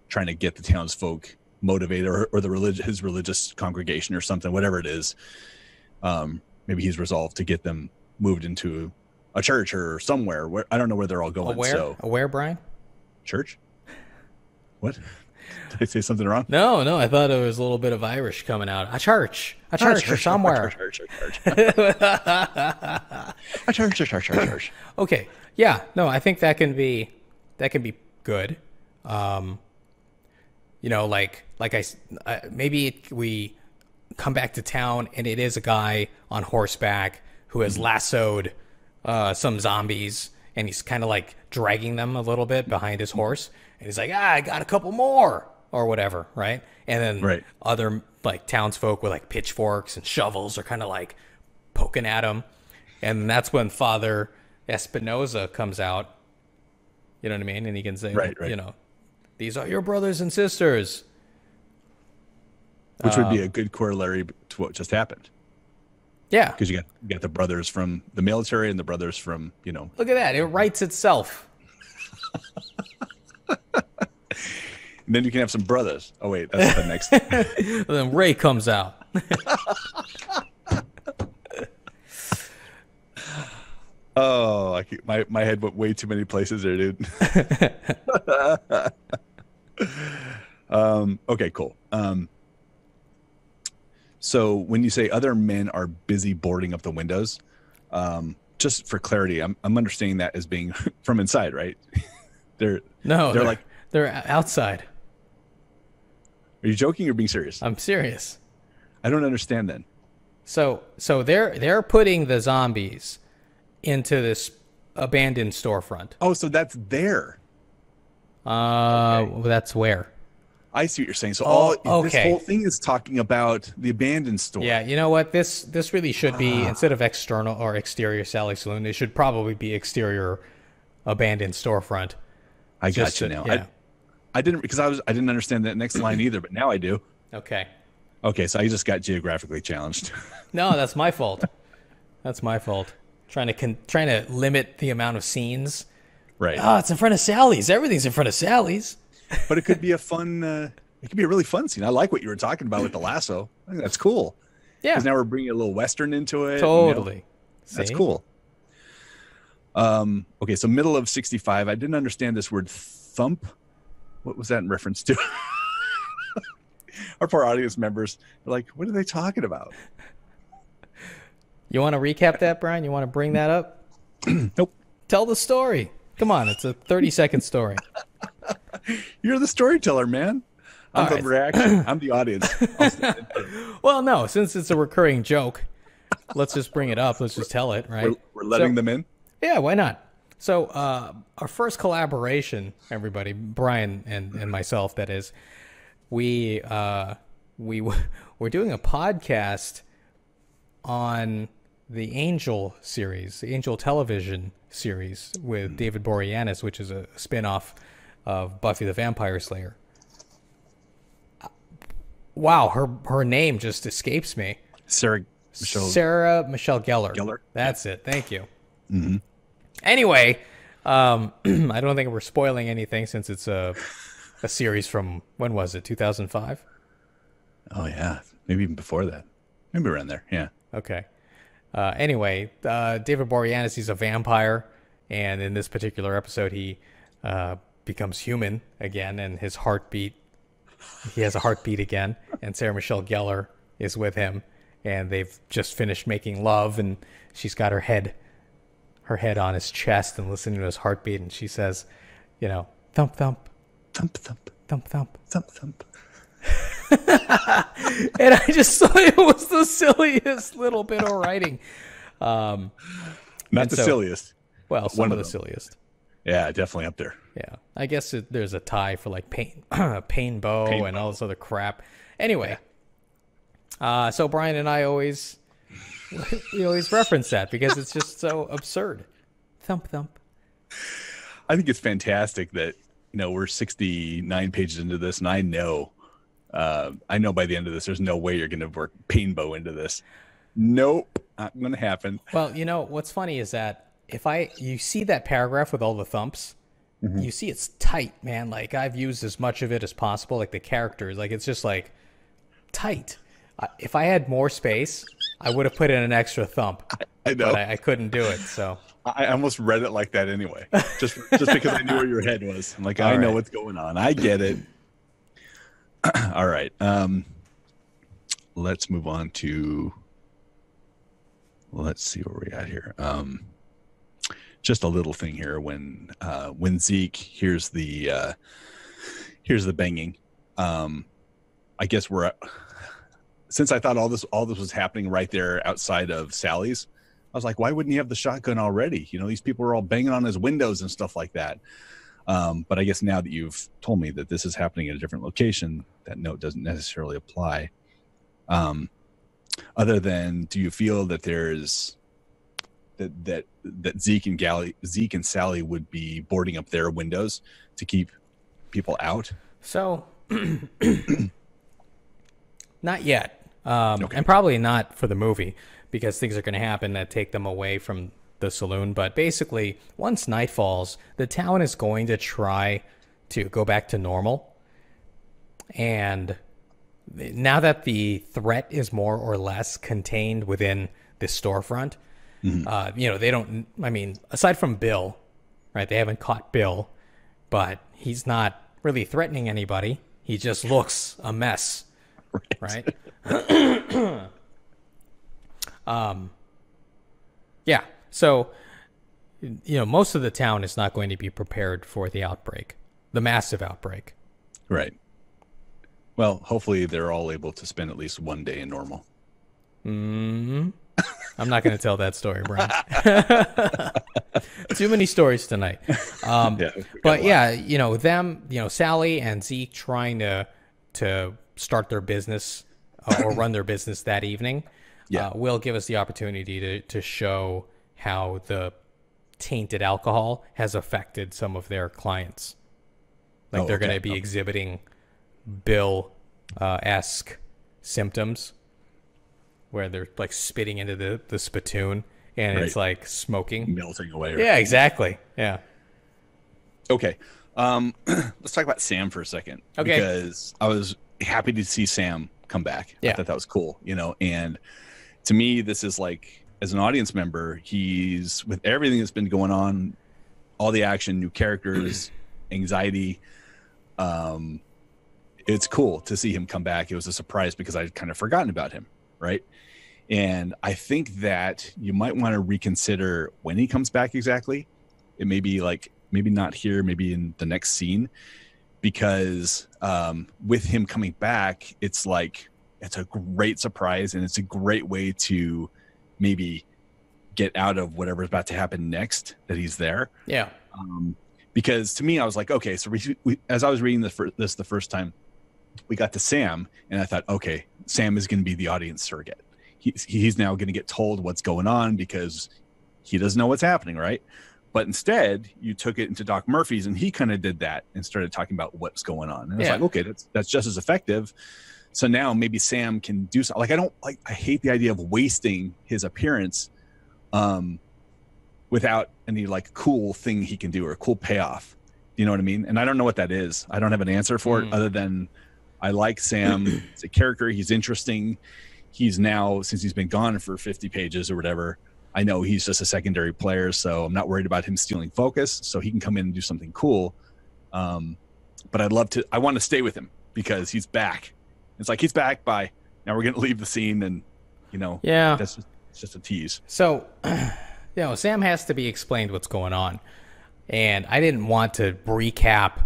trying to get the townsfolk motivated, or his religious congregation or something, whatever it is. Maybe he's resolved to get them moved into a church or somewhere where I don't know where they're all going. Where, Brian? Church? What? Did I say something wrong? No, I thought it was a little bit of Irish coming out. A church or somewhere. A church. Okay. Yeah. No, I think that can be good. Maybe we come back to town and it is a guy on horseback who has lassoed some zombies, and he's kind of like dragging them a little bit behind his horse, and he's like, I got a couple more or whatever, right? And then other like townsfolk with like pitchforks and shovels are kind of like poking at him, and that's when Father Espinoza comes out. You know what I mean? And he can say, these are your brothers and sisters. Which would be a good corollary to what just happened. Yeah. Because you got the brothers from the military and the brothers from, Look at that. It writes itself. And then you can have some brothers. Oh, wait. That's the next. And then Ray comes out. Oh, my head went way too many places there, dude. Okay, cool. So when you say other men are busy boarding up the windows, just for clarity, I'm understanding that as being from inside, right? They're outside. Are you joking or being serious? I'm serious. I don't understand then. So they're putting the zombies into this abandoned storefront. Oh, so that's there. Okay. That's where. I see what you're saying. So this okay. whole thing is talking about the abandoned store. Yeah, you know what? This really should be, instead of external or exterior Sally Saloon, it should probably be exterior abandoned storefront. I got you now. Yeah. I didn't, because I didn't understand that next line either, but now I do. Okay, so I just got geographically challenged. No, that's my fault. That's my fault. Trying to limit the amount of scenes. Right. Oh, it's in front of Sally's. Everything's in front of Sally's. But it could be a really fun scene. I like what you were talking about with the lasso. I think that's cool. Yeah. Because now we're bringing a little Western into it. Totally. That's cool. Okay, so middle of 65. I didn't understand this word thump. What was that in reference to? Our poor audience members are like, what are they talking about? You want to recap that, Brian? You want to bring that up? Nope. Tell the story. Come on, it's a 30-second story. You're the storyteller, man. I'm the reaction. I'm the audience. Well, no, since it's a recurring joke, let's just bring it up. Let's just tell it, right? We're letting them in? Yeah, why not? So our first collaboration, everybody, Brian and myself, that is, we're doing a podcast on the Angel series, the Angel television series with David Boreanaz, which is a spin-off of Buffy the Vampire Slayer. Wow, her name just escapes me. Sarah Michelle Gellar. That's it. Thank you. Mm-hmm. Anyway, I don't think we're spoiling anything since it's a series from, when was it, 2005? Oh, yeah. Maybe even before that. Maybe around there, yeah. Okay. Anyway, David Boreanaz, he's a vampire, and in this particular episode, he becomes human again, and he has a heartbeat again, and Sarah Michelle Gellar is with him, and they've just finished making love, and she's got her head on his chest and listening to his heartbeat, and she says, thump, thump, thump, thump, thump, thump, thump, thump. And I just thought it was the silliest little bit of writing. Not the silliest. Well, some of the silliest. Yeah, definitely up there. Yeah, I guess there's a tie for like pain bow and all this other crap. Anyway, so Brian and I always reference that because it's just so absurd. Thump, thump. I think it's fantastic that we're 69 pages into this, and I know by the end of this, there's no way you're going to work pain bow into this. Nope, not going to happen. Well, you know, what's funny is that you see that paragraph with all the thumps, you see it's tight, man. Like I've used as much of it as possible, like the characters, like it's just like tight. If I had more space, I would have put in an extra thump. I know. But I couldn't do it, so. I almost read it like that anyway, just because I knew where your head was. I'm like, I know what's going on. I get it. All right. Let's move on to. Let's see where we're at here. Just a little thing here. When Zeke hears the banging, I guess since I thought all this was happening right there outside of Sally's. I was like, why wouldn't he have the shotgun already? You know, these people are all banging on his windows and stuff like that. But I guess now that you've told me that this is happening at a different location, that note doesn't necessarily apply. Other than, do you feel that there's that Zeke and Sally would be boarding up their windows to keep people out? So, not yet, Okay. and probably not for the movie, because things are going to happen that take them away from the saloon. But basically, once night falls, the town is going to try to go back to normal. And now that the threat is more or less contained within the storefront, you know, they don't, I mean, aside from Bill, right? They haven't caught Bill, but he's not really threatening anybody. He just looks a mess, right? Yeah. So, you know, most of the town is not going to be prepared for the outbreak, the massive outbreak. Right. Well, hopefully they're all able to spend at least one day in normal. I'm not going to tell that story, Brian. Too many stories tonight. But yeah, you know, Sally and Zeke trying to start their business or run their business that evening. Will give us the opportunity to show how the tainted alcohol has affected some of their clients. Like they're going to be exhibiting Bill-esque symptoms where they're like spitting into the spittoon and it's like smoking. Melting away. Yeah, exactly. Yeah. Okay. Let's talk about Sam for a second. Okay. Because I was happy to see Sam come back. Yeah. I thought that was cool, you know, and to me, this is like, as an audience member, he's, with everything that's been going on, all the action, new characters, anxiety, it's cool to see him come back. It was a surprise because I'd kind of forgotten about him, right? And I think that you might want to reconsider when he comes back exactly. It may be like, maybe not here, maybe in the next scene, because with him coming back, it's like, it's a great surprise and it's a great way to maybe get out of whatever's about to happen next, that he's there. Yeah. Because to me, I was like, okay, so we as I was reading this the first time, we got to Sam and I thought, okay, Sam is going to be the audience surrogate. He's now going to get told what's going on because he doesn't know what's happening, right? But instead, you took it into Doc Murphy's and he kind of did that and started talking about what's going on. And I was like, okay, that's just as effective. So now maybe Sam can do something. Like, I hate the idea of wasting his appearance without any like cool thing he can do or a cool payoff. You know what I mean? And I don't know what that is. I don't have an answer for it other than I like Sam. It's a character. He's interesting. He's now, since he's been gone for 50 pages or whatever, I know he's just a secondary player, so I'm not worried about him stealing focus, so he can come in and do something cool. But I want to stay with him because he's back. It's like, he's back, bye. Now we're going to leave the scene and, you know, it's just a tease. So, you know, Sam has to be explained what's going on. And I didn't want to recap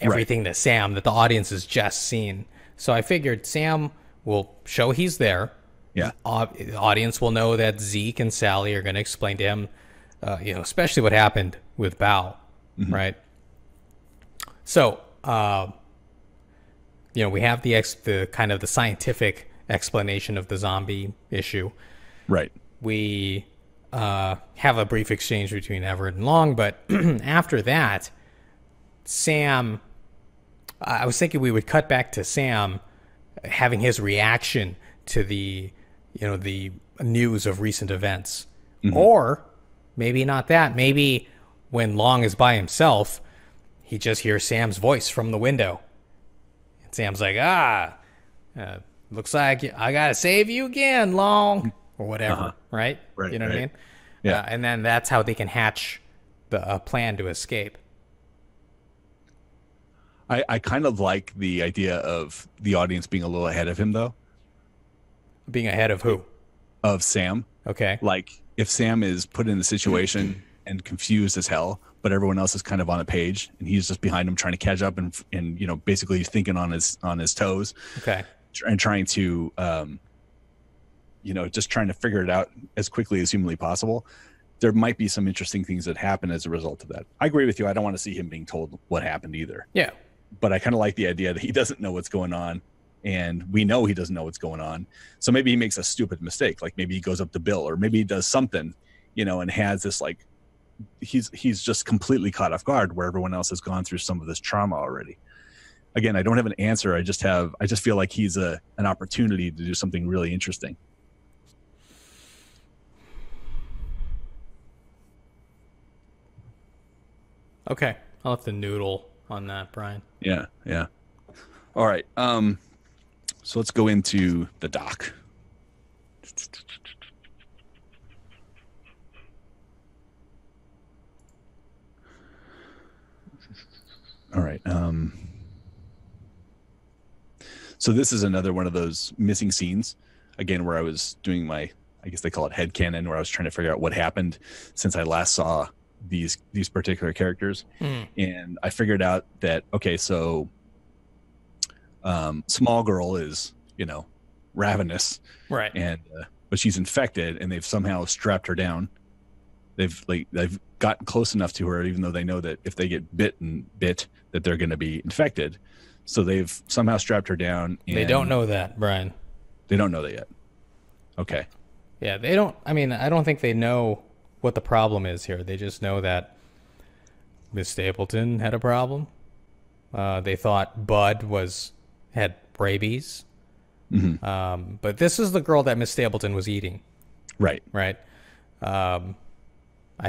everything that the audience has just seen. So I figured Sam will show he's there. Yeah. The audience will know that Zeke and Sally are going to explain to him, you know, especially what happened with Bao, right? So, you know, we have the kind of the scientific explanation of the zombie issue. Right. We have a brief exchange between Everett and Long, but after that, Sam, I was thinking we would cut back to Sam having his reaction to the the news of recent events. Mhm. Or maybe not that. Maybe when Long is by himself, he just hears Sam's voice from the window. And Sam's like, looks like I got to save you again, Long, or whatever, right? Right, You know what I right. mean? Yeah. And then that's how they can hatch the plan to escape. I kind of like the idea of the audience being a little ahead of him, though, Being ahead of who? of Sam. Okay. Like, if Sam is put in the situation and confused as hell, but everyone else is kind of on a page, and he's just behind him trying to catch up and basically he's thinking on his toes, Okay. and trying to just trying to figure it out as quickly as humanly possible. There might be some interesting things that happen as a result of that. I agree with you. I don't want to see him being told what happened either. Yeah. But I kind of like the idea that he doesn't know what's going on, and we know he doesn't know what's going on. So maybe he makes a stupid mistake, like maybe he goes up to Bill, or maybe he does something, and has this like he's just completely caught off guard where everyone else has gone through some of this trauma already. Again, I don't have an answer. I just feel like he's an opportunity to do something really interesting. Okay. I'll have to noodle on that, Brian. Yeah. All right. So let's go into the doc. All right. So this is another one of those missing scenes, again, where I was doing I guess they call it headcanon, where I was trying to figure out what happened since I last saw these particular characters. And I figured out that, okay, so small girl is, ravenous, Right. and but she's infected, and they've somehow strapped her down. They've gotten close enough to her, even though they know that if they get bit that they're going to be infected. So they've somehow strapped her down. And They don't know that, Brian. They don't know that yet. Okay. Yeah, they don't. I mean, I don't think they know what the problem is here. They just know that Miss Stapleton had a problem. They thought Bud had rabies. Mm-hmm. But this is the girl that Miss Stapleton was eating. Right. Right. I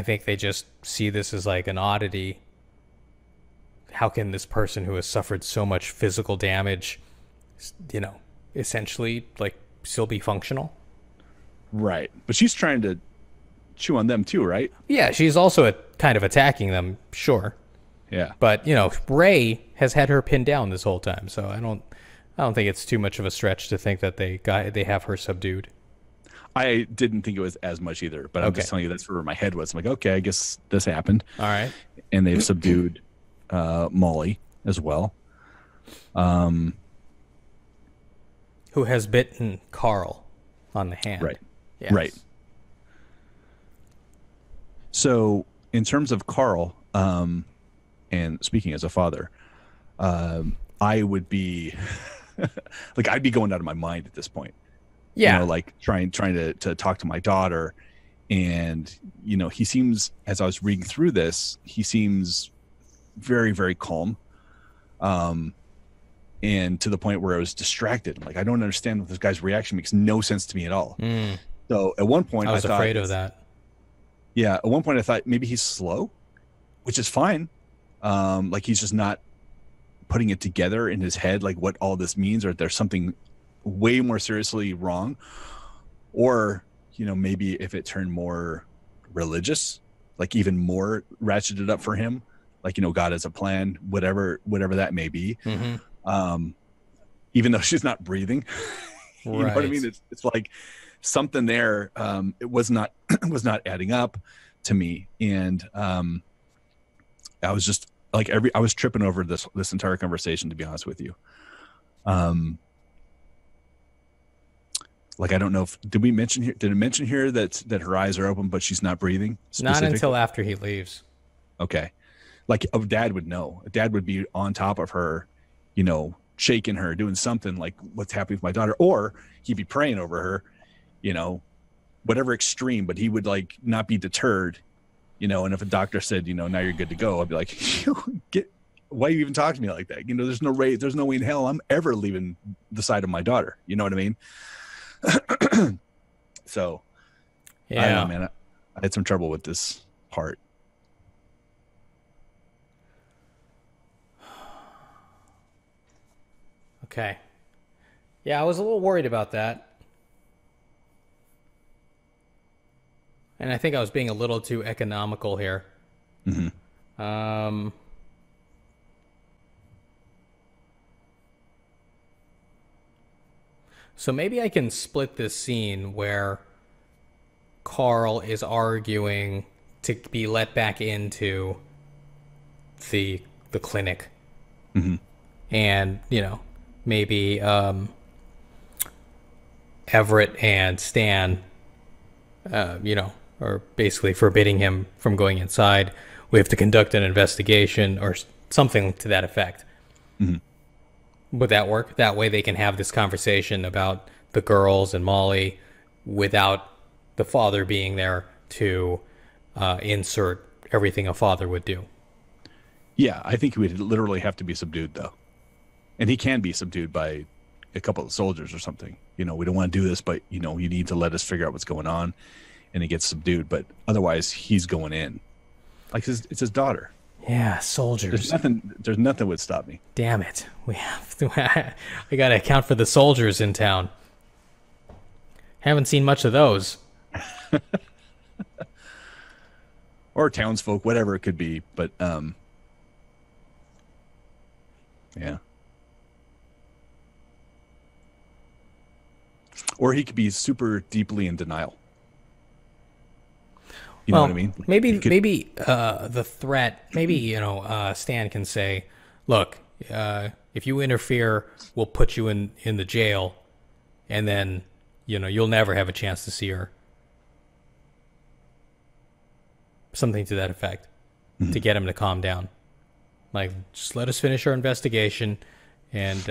think they just see this as like an oddity. How can this person who has suffered so much physical damage, essentially like still be functional? Right. But she's trying to chew on them too, right? Yeah, she's also kind of attacking them, sure. Yeah. But, Ray has had her pinned down this whole time, so I don't think it's too much of a stretch to think that they have her subdued. I didn't think it was as much either, but I'm Okay. just telling you that's where my head was. I'm like, okay, I guess this happened. All right. And they've subdued Molly as well. Who has bitten Carl on the hand. Right. Yes. Right. So in terms of Carl, and speaking as a father, I would be like, I'd be going out of my mind at this point. Yeah. Like trying to talk to my daughter. And, he seems, as I was reading through this, he seems very, very calm. And to the point where I was distracted. I'm like, I don't understand what this guy's reaction makes no sense to me at all. So at one point I was thought, afraid of that. yeah, at one point I thought maybe he's slow, which is fine. Like he's just not putting it together in his head, like what all this means, or there's something way more seriously wrong. Or, maybe if it turned more religious, like even more ratcheted up for him, like, God has a plan, whatever that may be. Even though she's not breathing, you know what I mean? It's like something there. It was not adding up to me. And I was just like, I was tripping over this entire conversation, to be honest with you. Like, I don't know did it mention here that her eyes are open, but she's not breathing? Not until after he leaves. Okay. Like a dad would know. A dad would be on top of her, shaking her, doing something like, what's happening with my daughter? Or he'd be praying over her, whatever extreme, but he would like not be deterred, and if a doctor said, now you're good to go, I'd be like, why are you even talking to me like that? There's no way in hell I'm ever leaving the side of my daughter. You know what I mean? So Yeah. I don't know, man. I had some trouble with this part. Okay. Yeah, I was a little worried about that. And I think I was being a little too economical here. Hmm. Um, so maybe I can split this scene where Carl is arguing to be let back into the clinic, Hmm. and maybe Everett and Stan, are basically forbidding him from going inside. We have to conduct an investigation or something to that effect. Hmm. Would that work? That way they can have this conversation about the girls and Molly without the father being there to insert everything a father would do. Yeah, I think he would literally have to be subdued, though. And he can be subdued by a couple of soldiers or something. We don't want to do this, but, you need to let us figure out what's going on. And he gets subdued. But otherwise, he's going in. Like, it's his daughter. Yeah, soldiers. There's nothing would stop me. Damn it. We have to, I got to account for the soldiers in town. Haven't seen much of those. Or townsfolk, whatever it could be. But, yeah. Or he could be super deeply in denial. You know what I mean? Maybe the threat. Maybe Stan can say, "Look, if you interfere, we'll put you in the jail, and then you'll never have a chance to see her." Something to that effect, to get him to calm down. Like, just let us finish our investigation, and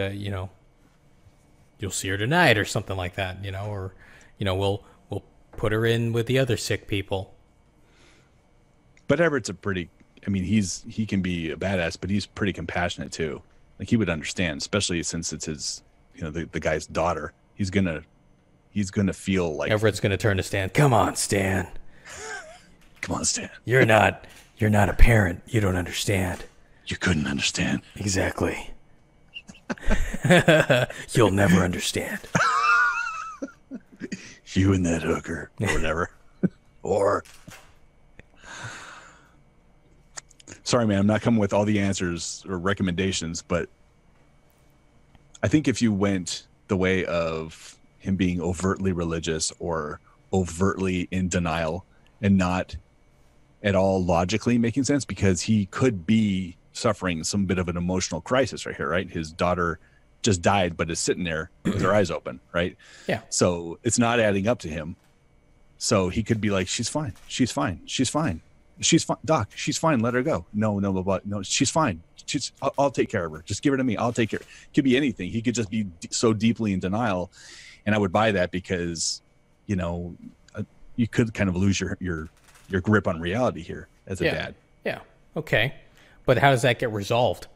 you'll see her tonight, or something like that. Or we'll put her in with the other sick people. But Everett's he can be a badass, but he's pretty compassionate too. Like, he would understand, especially since it's his, the guy's daughter. He's gonna feel like Everett's gonna turn to Stan. Come on, Stan. Come on, Stan. You're not a parent. You don't understand. You couldn't understand. Exactly. You'll never understand. You and that hooker, or whatever. Or sorry, man, I'm not coming with all the answers or recommendations, but I think if you went the way of him being overtly religious or overtly in denial and not at all logically making sense, because he could be suffering some bit of an emotional crisis right here, right? His daughter just died, but is sitting there with her eyes open, right? Yeah. So it's not adding up to him. So he could be like, she's fine. She's fine. She's fine. She's fine. Doc, she's fine. Let her go. No, she's fine. I'll take care of her. Just give her to me. I'll take care. Could be anything. He could just be so deeply in denial. And I would buy that because, you could kind of lose your grip on reality here as a dad. Yeah. Okay. But how does that get resolved?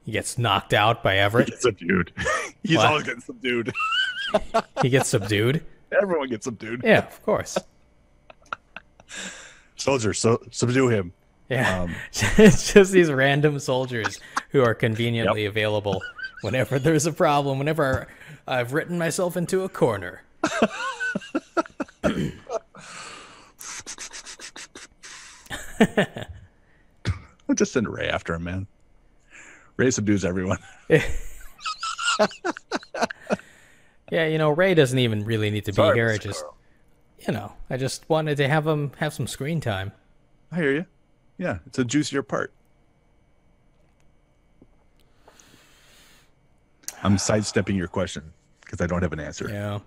He gets knocked out by Everett. He gets subdued. He's always getting subdued. He gets subdued. Everyone gets subdued. Yeah, of course. Soldiers, subdue him. Yeah. It's just these random soldiers who are conveniently available whenever there's a problem, whenever I've written myself into a corner. I'll just send Ray after him, man. Ray subdues everyone. Yeah, Ray doesn't even really need to be here. I just, Carl. I just wanted to have him have some screen time. I hear you. Yeah, it's a juicier part. I'm sidestepping your question because I don't have an answer. Yeah.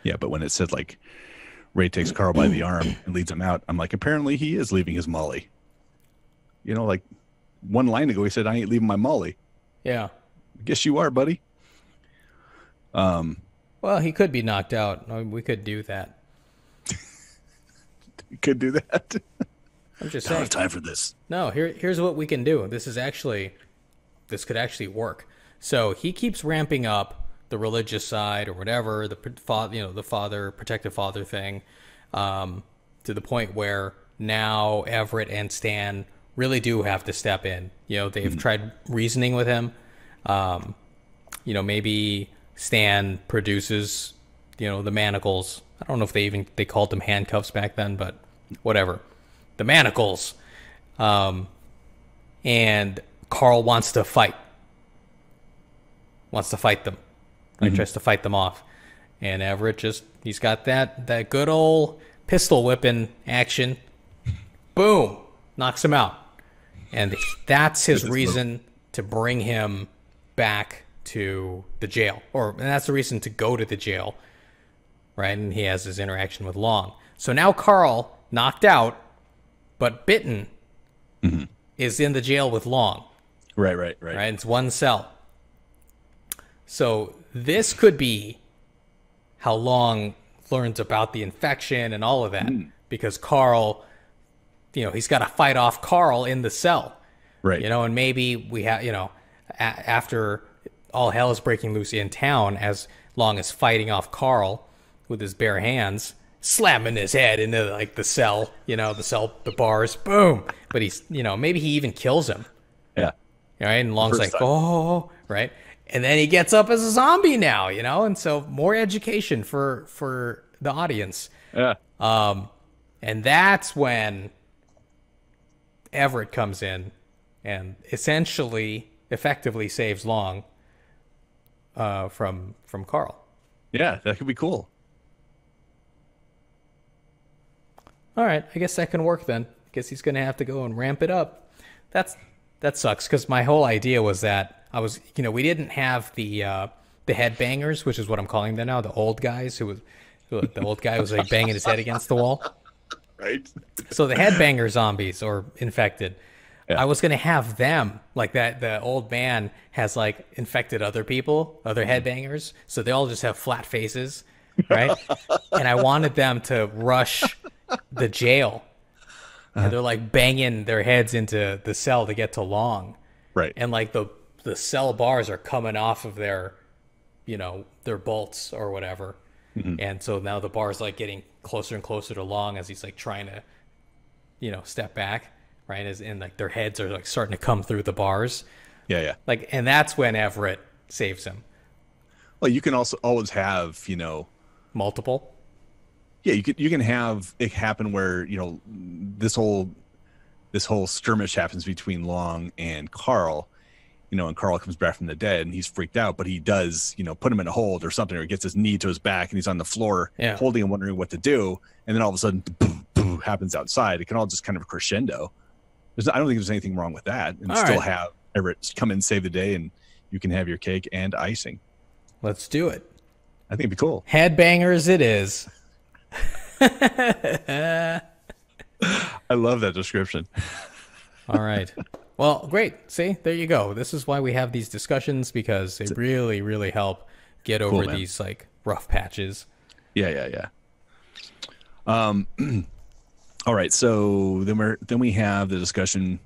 Yeah, but when it said like Ray takes Carl by the arm and leads him out, I'm like, apparently he is leaving his Molly. Like one line ago he said, I ain't leaving my Molly. Yeah. I guess you are, buddy. Well, he could be knocked out. We could do that. We could do that. I'm just Don't saying. have time for this. No, here's what we can do. This is actually this could actually work. So he keeps ramping up the religious side or whatever, the father, the father, protective father thing, to the point where now Everett and Stan really do have to step in. They've tried reasoning with him. Maybe Stan produces, the manacles. I don't know if they called them handcuffs back then, but whatever. The manacles. And Carl wants to fight them. Right? Tries to fight them off. And Everett he's got that good old pistol whipping action. Boom. Knocks him out. And that's his reason to bring him back to the jail. And that's the reason to go to the jail. Right? And he has his interaction with Long. So now Carl, knocked out, but bitten, is in the jail with Long. Right. It's one cell. So this could be how Long learns about the infection and all of that. Because Carl, he's got to fight off Carl in the cell. Right. And maybe we have, after all hell is breaking loose in town, as Long is fighting off Carl with his bare hands, slamming his head into like the cell, the bars, boom. But he's, maybe he even kills him. Yeah. Right. And Long's like, oh, right. And then he gets up as a zombie now, and so more education for the audience. Yeah. And that's when Everett comes in and effectively saves Long from Carl. Yeah, that could be cool. All right, I guess that can work then. I guess he's going to have to go and ramp it up. That sucks, because my whole idea was that we didn't have the headbangers, which is what I'm calling them now, the old guys the old guy was like banging his head against the wall. Right. So the headbanger zombies or infected, I was going to have them like that. The old man has like infected other people, other headbangers. So they all just have flat faces. Right. And I wanted them to rush the jail. And they're like banging their heads into the cell to get to Long. Right. And like the cell bars are coming off of their bolts or whatever. And so now the bar's like getting closer and closer to Long as he's like trying to, step back. Right. And like their heads are like starting to come through the bars. Yeah. Like, and that's when Everett saves him. Well, you can also always have, multiple. Yeah, you can have it happen where, this whole skirmish happens between Long and Carl, and Carl comes back from the dead and he's freaked out, but he does, put him in a hold or something, or gets his knee to his back and he's on the floor holding him, wondering what to do. And then all of a sudden, boom, boom, happens outside. It can all just kind of crescendo. I don't think there's anything wrong with that. And still have Everett come in, save the day, and you can have your cake and icing. Let's do it. I think it'd be cool. Headbangers it is. I love that description. All right. Well, great. See, there you go. This is why we have these discussions, because they really, really help get over these like rough patches. Yeah. All right. So then we have the discussion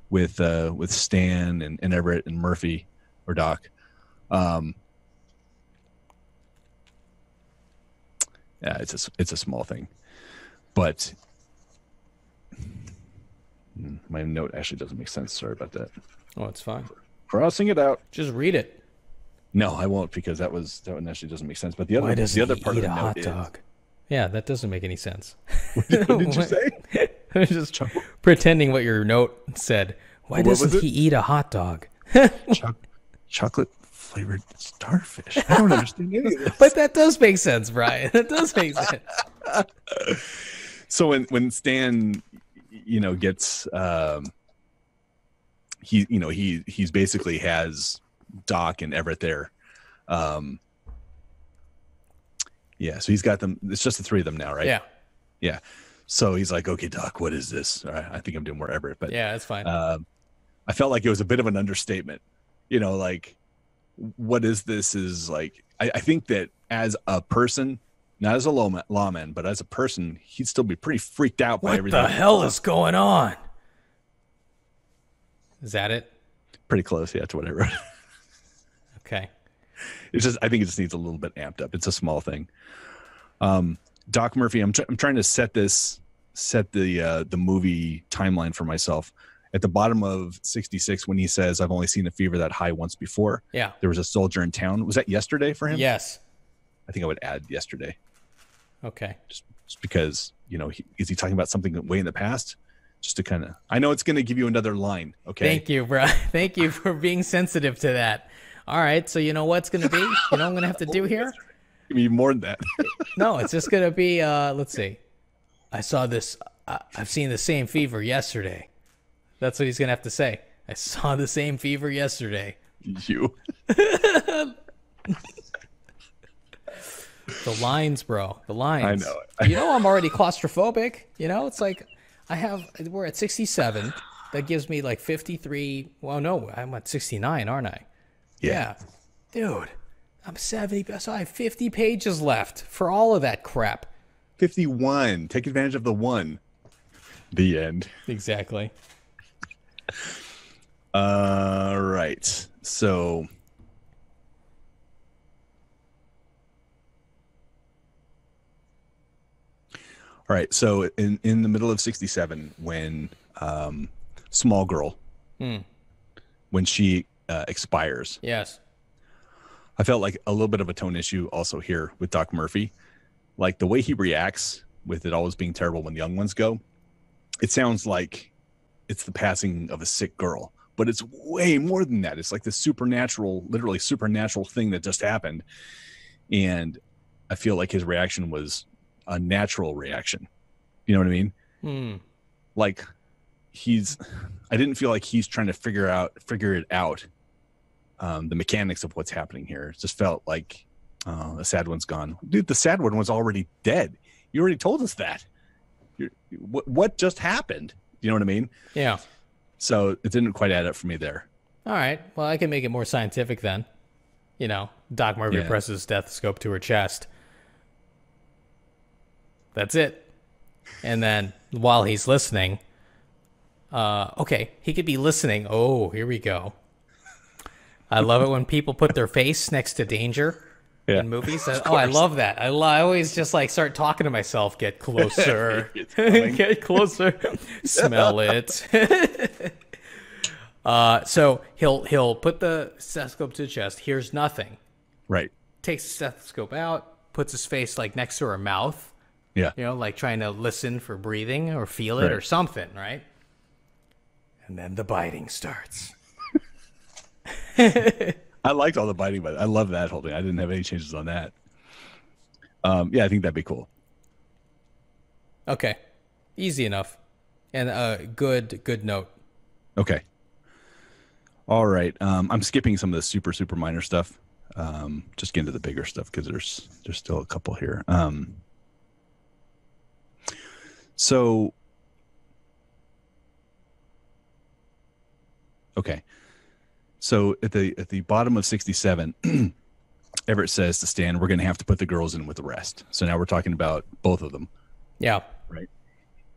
with Stan and Everett and Murphy or Doc. Yeah, it's a small thing, but my note actually doesn't make sense. Sorry about that. Oh, it's fine. Crossing it out. Just read it. No, I won't, because that one actually doesn't make sense. But the other part of the note is, yeah, that doesn't make any sense. What did you say? I was just pretending what your note said. Why doesn't he eat a hot dog? Chocolate flavored starfish. I don't understand any of this. But that does make sense, Brian. That does make sense. So when Stan, gets he's basically has Doc and Everett there. Yeah, so he's got them. It's just the three of them now, right? Yeah. So he's like, okay, Doc, what is this? All right, I think I'm doing more Everett, but yeah, that's fine. I felt like it was a bit of an understatement. Like, what is this? Is like, I think that as a person, not as a lawman, but as a person, he'd still be pretty freaked out by everything. What the hell is going on? Is that it? Pretty close, yeah, to what I wrote. Okay. It's just, I think it just needs a little bit amped up. It's a small thing. Doc Murphy, I'm trying to set the movie timeline for myself. At the bottom of 66, when he says, "I've only seen a fever that high once before." Yeah. There was a soldier in town. Was that yesterday for him? Yes. I think I would add yesterday. Okay. Just because, is he talking about something way in the past? Just to kind of, I know it's going to give you another line. Okay. Thank you, bro. Thank you for being sensitive to that. All right. So you know what's going to be? You know what I'm going to have to do here? Give me more than that. No, it's just going to be, let's see. I saw this. I've seen the same fever yesterday. That's what he's going to have to say. I saw the same fever yesterday. You. The lines, bro. The lines. I know it. I'm already claustrophobic. It's like we're at 67. That gives me like 53. Well, no, I'm at 69, aren't I? Yeah. Dude, I'm 70. So I have 50 pages left for all of that crap. 51. Take advantage of the one. The end. Exactly. Right. So all right. So in the middle of 67, when small girl, when she expires. Yes. I felt like a little bit of a tone issue also here with Doc Murphy. Like the way he reacts with it always being terrible when the young ones go. It sounds like it's the passing of a sick girl, but it's way more than that. It's like this supernatural, literally supernatural thing that just happened. And I feel like his reaction was a natural reaction. You know what I mean? Like I didn't feel like he's trying to figure it out. The mechanics of what's happening here. It just felt like the sad one's gone. Dude, the sad one was already dead. You already told us that. What just happened? You know what I mean? Yeah. So it didn't quite add up for me there. All right. Well, I can make it more scientific then. Doc Murphy presses stethoscope to her chest. That's it. And then while he's listening, okay, he could be listening. Oh, here we go. I love it when people put their face next to danger in movies. I love that. I always just like start talking to myself. Get closer. Get closer. Smell it. So he'll put the stethoscope to the chest. Hears nothing. Right. Takes the stethoscope out. Puts his face like next to her mouth. Yeah. Like trying to listen for breathing or feel it or something. Right. And then the biting starts. I liked all the biting, but I love that whole thing. I didn't have any changes on that. Yeah, I think that'd be cool. Okay. Easy enough. And good note. Okay. All right. I'm skipping some of the super minor stuff. Just get into the bigger stuff because there's still a couple here. So okay. So at the bottom of 67, Everett says to Stan, "We're going to have to put the girls in with the rest." So now we're talking about both of them. Yeah. Right.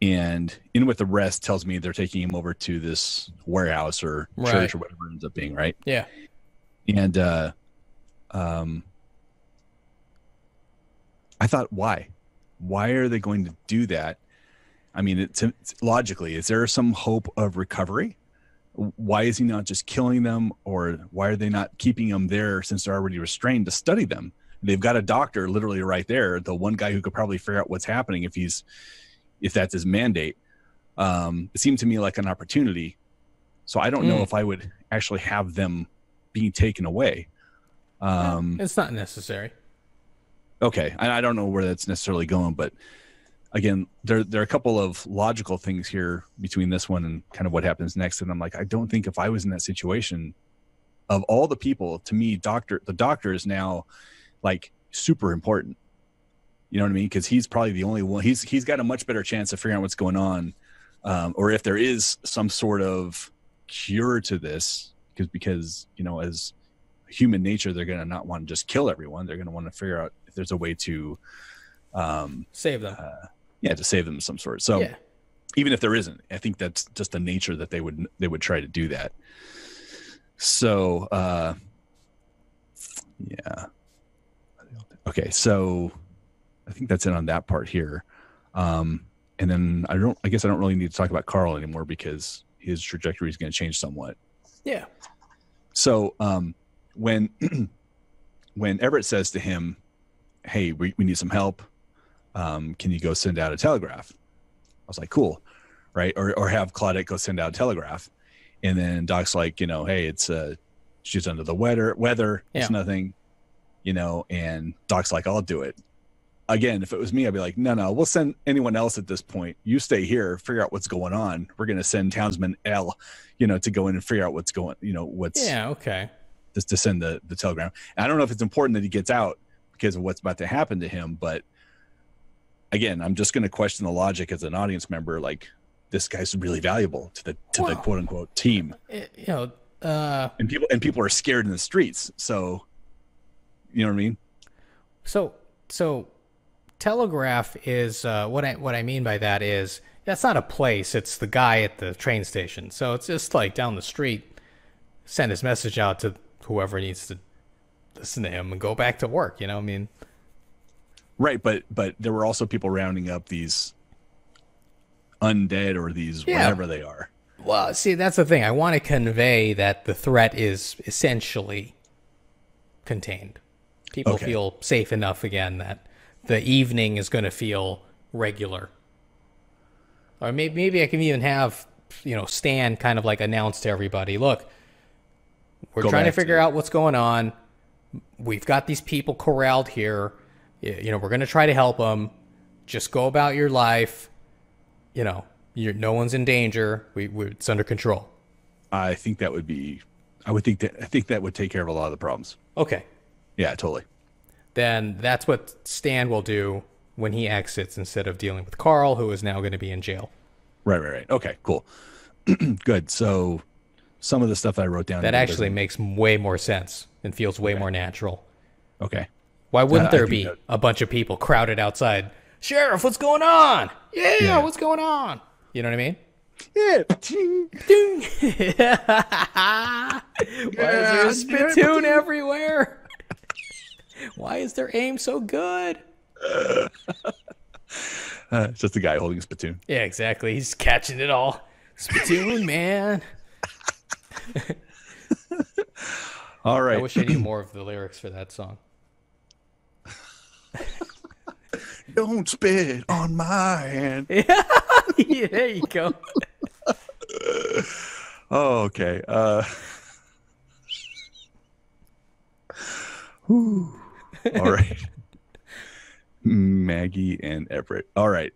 And in with the rest tells me they're taking him over to this warehouse or church or whatever it ends up being. Right. Yeah. And I thought, why are they going to do that? I mean, it's logically, is there some hope of recovery? Why is he not just killing them, or why are they not keeping them there since they're already restrained to study them? They've got a doctor literally right there, the one guy who could probably figure out what's happening if that's his mandate. It seemed to me like an opportunity. So I don't know if I would actually have them being taken away. It's not necessary. Okay. I don't know where that's necessarily going, but again, there are a couple of logical things here between this one and kind of what happens next. And I'm like, I don't think if I was in that situation, of all the people, to me, the doctor is now like super important. You know what I mean? Because he's probably the only one. He's got a much better chance of figuring out what's going on, or if there is some sort of cure to this. Because as human nature, they're going to not want to just kill everyone. They're going to want to figure out if there's a way to save them. To save them of some sort. So even if there isn't, I think that's just the nature that they would try to do that. So, yeah. Okay, so I think that's it on that part here. And then I guess I don't really need to talk about Carl anymore because his trajectory is going to change somewhat. Yeah. So, when when Everett says to him, "Hey, we need some help. Can you go send out a telegraph?" I was like, "Cool." Right. Or have Claudette go send out a telegraph. And then Doc's like, hey, it's she's under the weather. It's nothing, and Doc's like, I'll do it. Again, if it was me, I'd be like, no, we'll send anyone else at this point. You stay here, figure out what's going on. We're going to send Townsman L, to go in and figure out what's going, okay. Just to send the telegram. And I don't know if it's important that he gets out because of what's about to happen to him. But again, I'm just going to question the logic as an audience member. Like, this guy's really valuable to the quote unquote team. And people are scared in the streets. So, you know what I mean? So telegraph is what I mean by that is that's not a place. It's the guy at the train station. So it's just like down the street, send his message out to whoever needs to listen to him and go back to work. I mean, right. But there were also people rounding up these undead or these whatever they are. Well, see, that's the thing. I want to convey that the threat is essentially contained. People feel safe enough again that the evening is going to feel regular. Or maybe I can even have, Stan kind of like announce to everybody, look, we're trying to figure out what's going on. We've got these people corralled here. We're going to try to help them. Just go about your life. No one's in danger. It's under control. I think that would be. I think that would take care of a lot of the problems. Okay. Yeah, totally. Then that's what Stan will do when he exits instead of dealing with Carl, who is now going to be in jail. Right. Okay, cool. Good. So some of the stuff I wrote down that actually makes way more sense and feels way more natural. Okay. Why wouldn't there be a bunch of people crowded outside? Sheriff, what's going on? Yeah, what's going on? You know what I mean? Yeah. Why is there a spittoon everywhere? Why is their aim so good? It's just a guy holding a spittoon. Yeah, exactly. He's catching it all. Spittoon, man. All right. I wish I knew more of the lyrics for that song. Don't spit on my hand. Yeah, there you go. Oh, okay. All right. Maggie and Everett. All right.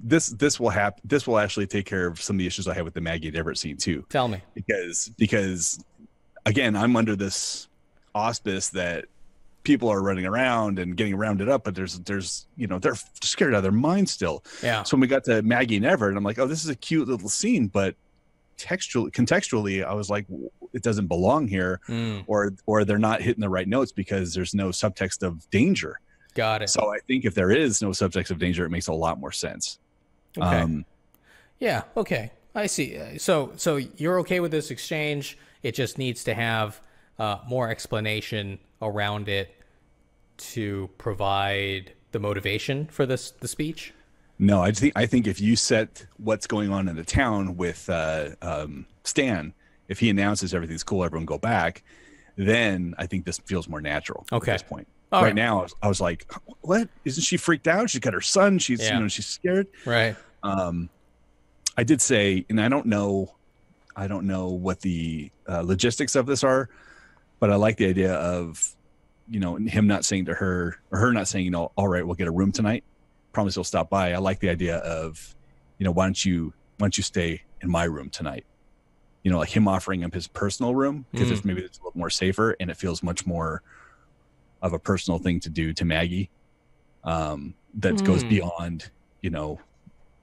This will happen. This will actually take care of some of the issues I have with the Maggie and Everett scene too. Tell me. Because again, I'm under this auspice that people are running around and getting rounded up, but there's they're scared out of their minds still. Yeah. So when we got to Maggie and Everett, I'm like, oh, this is a cute little scene, but contextually, I was like, it doesn't belong here, or they're not hitting the right notes because there's no subtext of danger. Got it. So I think if there is no subtext of danger, it makes a lot more sense. Okay. Yeah. Okay. I see. So you're okay with this exchange? It just needs to have more explanation around it to provide the motivation for the speech. No, I think if you set what's going on in the town with Stan, if he announces everything's cool, everyone go back, then I think this feels more natural at this point. Right now, I was like, what? Isn't she freaked out? She's got her son. She's she's scared. Right. I did say, and I don't know what the logistics of this are, but I like the idea of, him not saying to her or her not saying, all right, we'll get a room tonight. Promise he'll stop by. I like the idea of, why don't you stay in my room tonight? Like him offering him his personal room because it's a little more safer and it feels much more of a personal thing to do to Maggie. That goes beyond,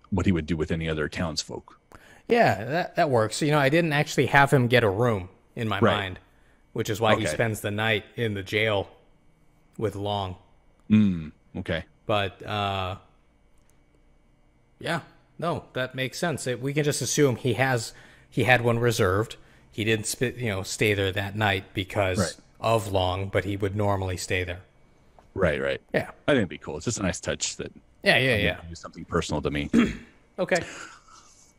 what he would do with any other townsfolk. Yeah, that works. I didn't actually have him get a room in my mind, which is why he spends the night in the jail with Long. Okay. But, yeah, no, that makes sense. We can just assume he had one reserved. he didn't stay there that night because Right. of Long, but he would normally stay there. Right, right. Yeah. I think it'd be cool. It's just a nice touch that Yeah. do something personal to me. Okay.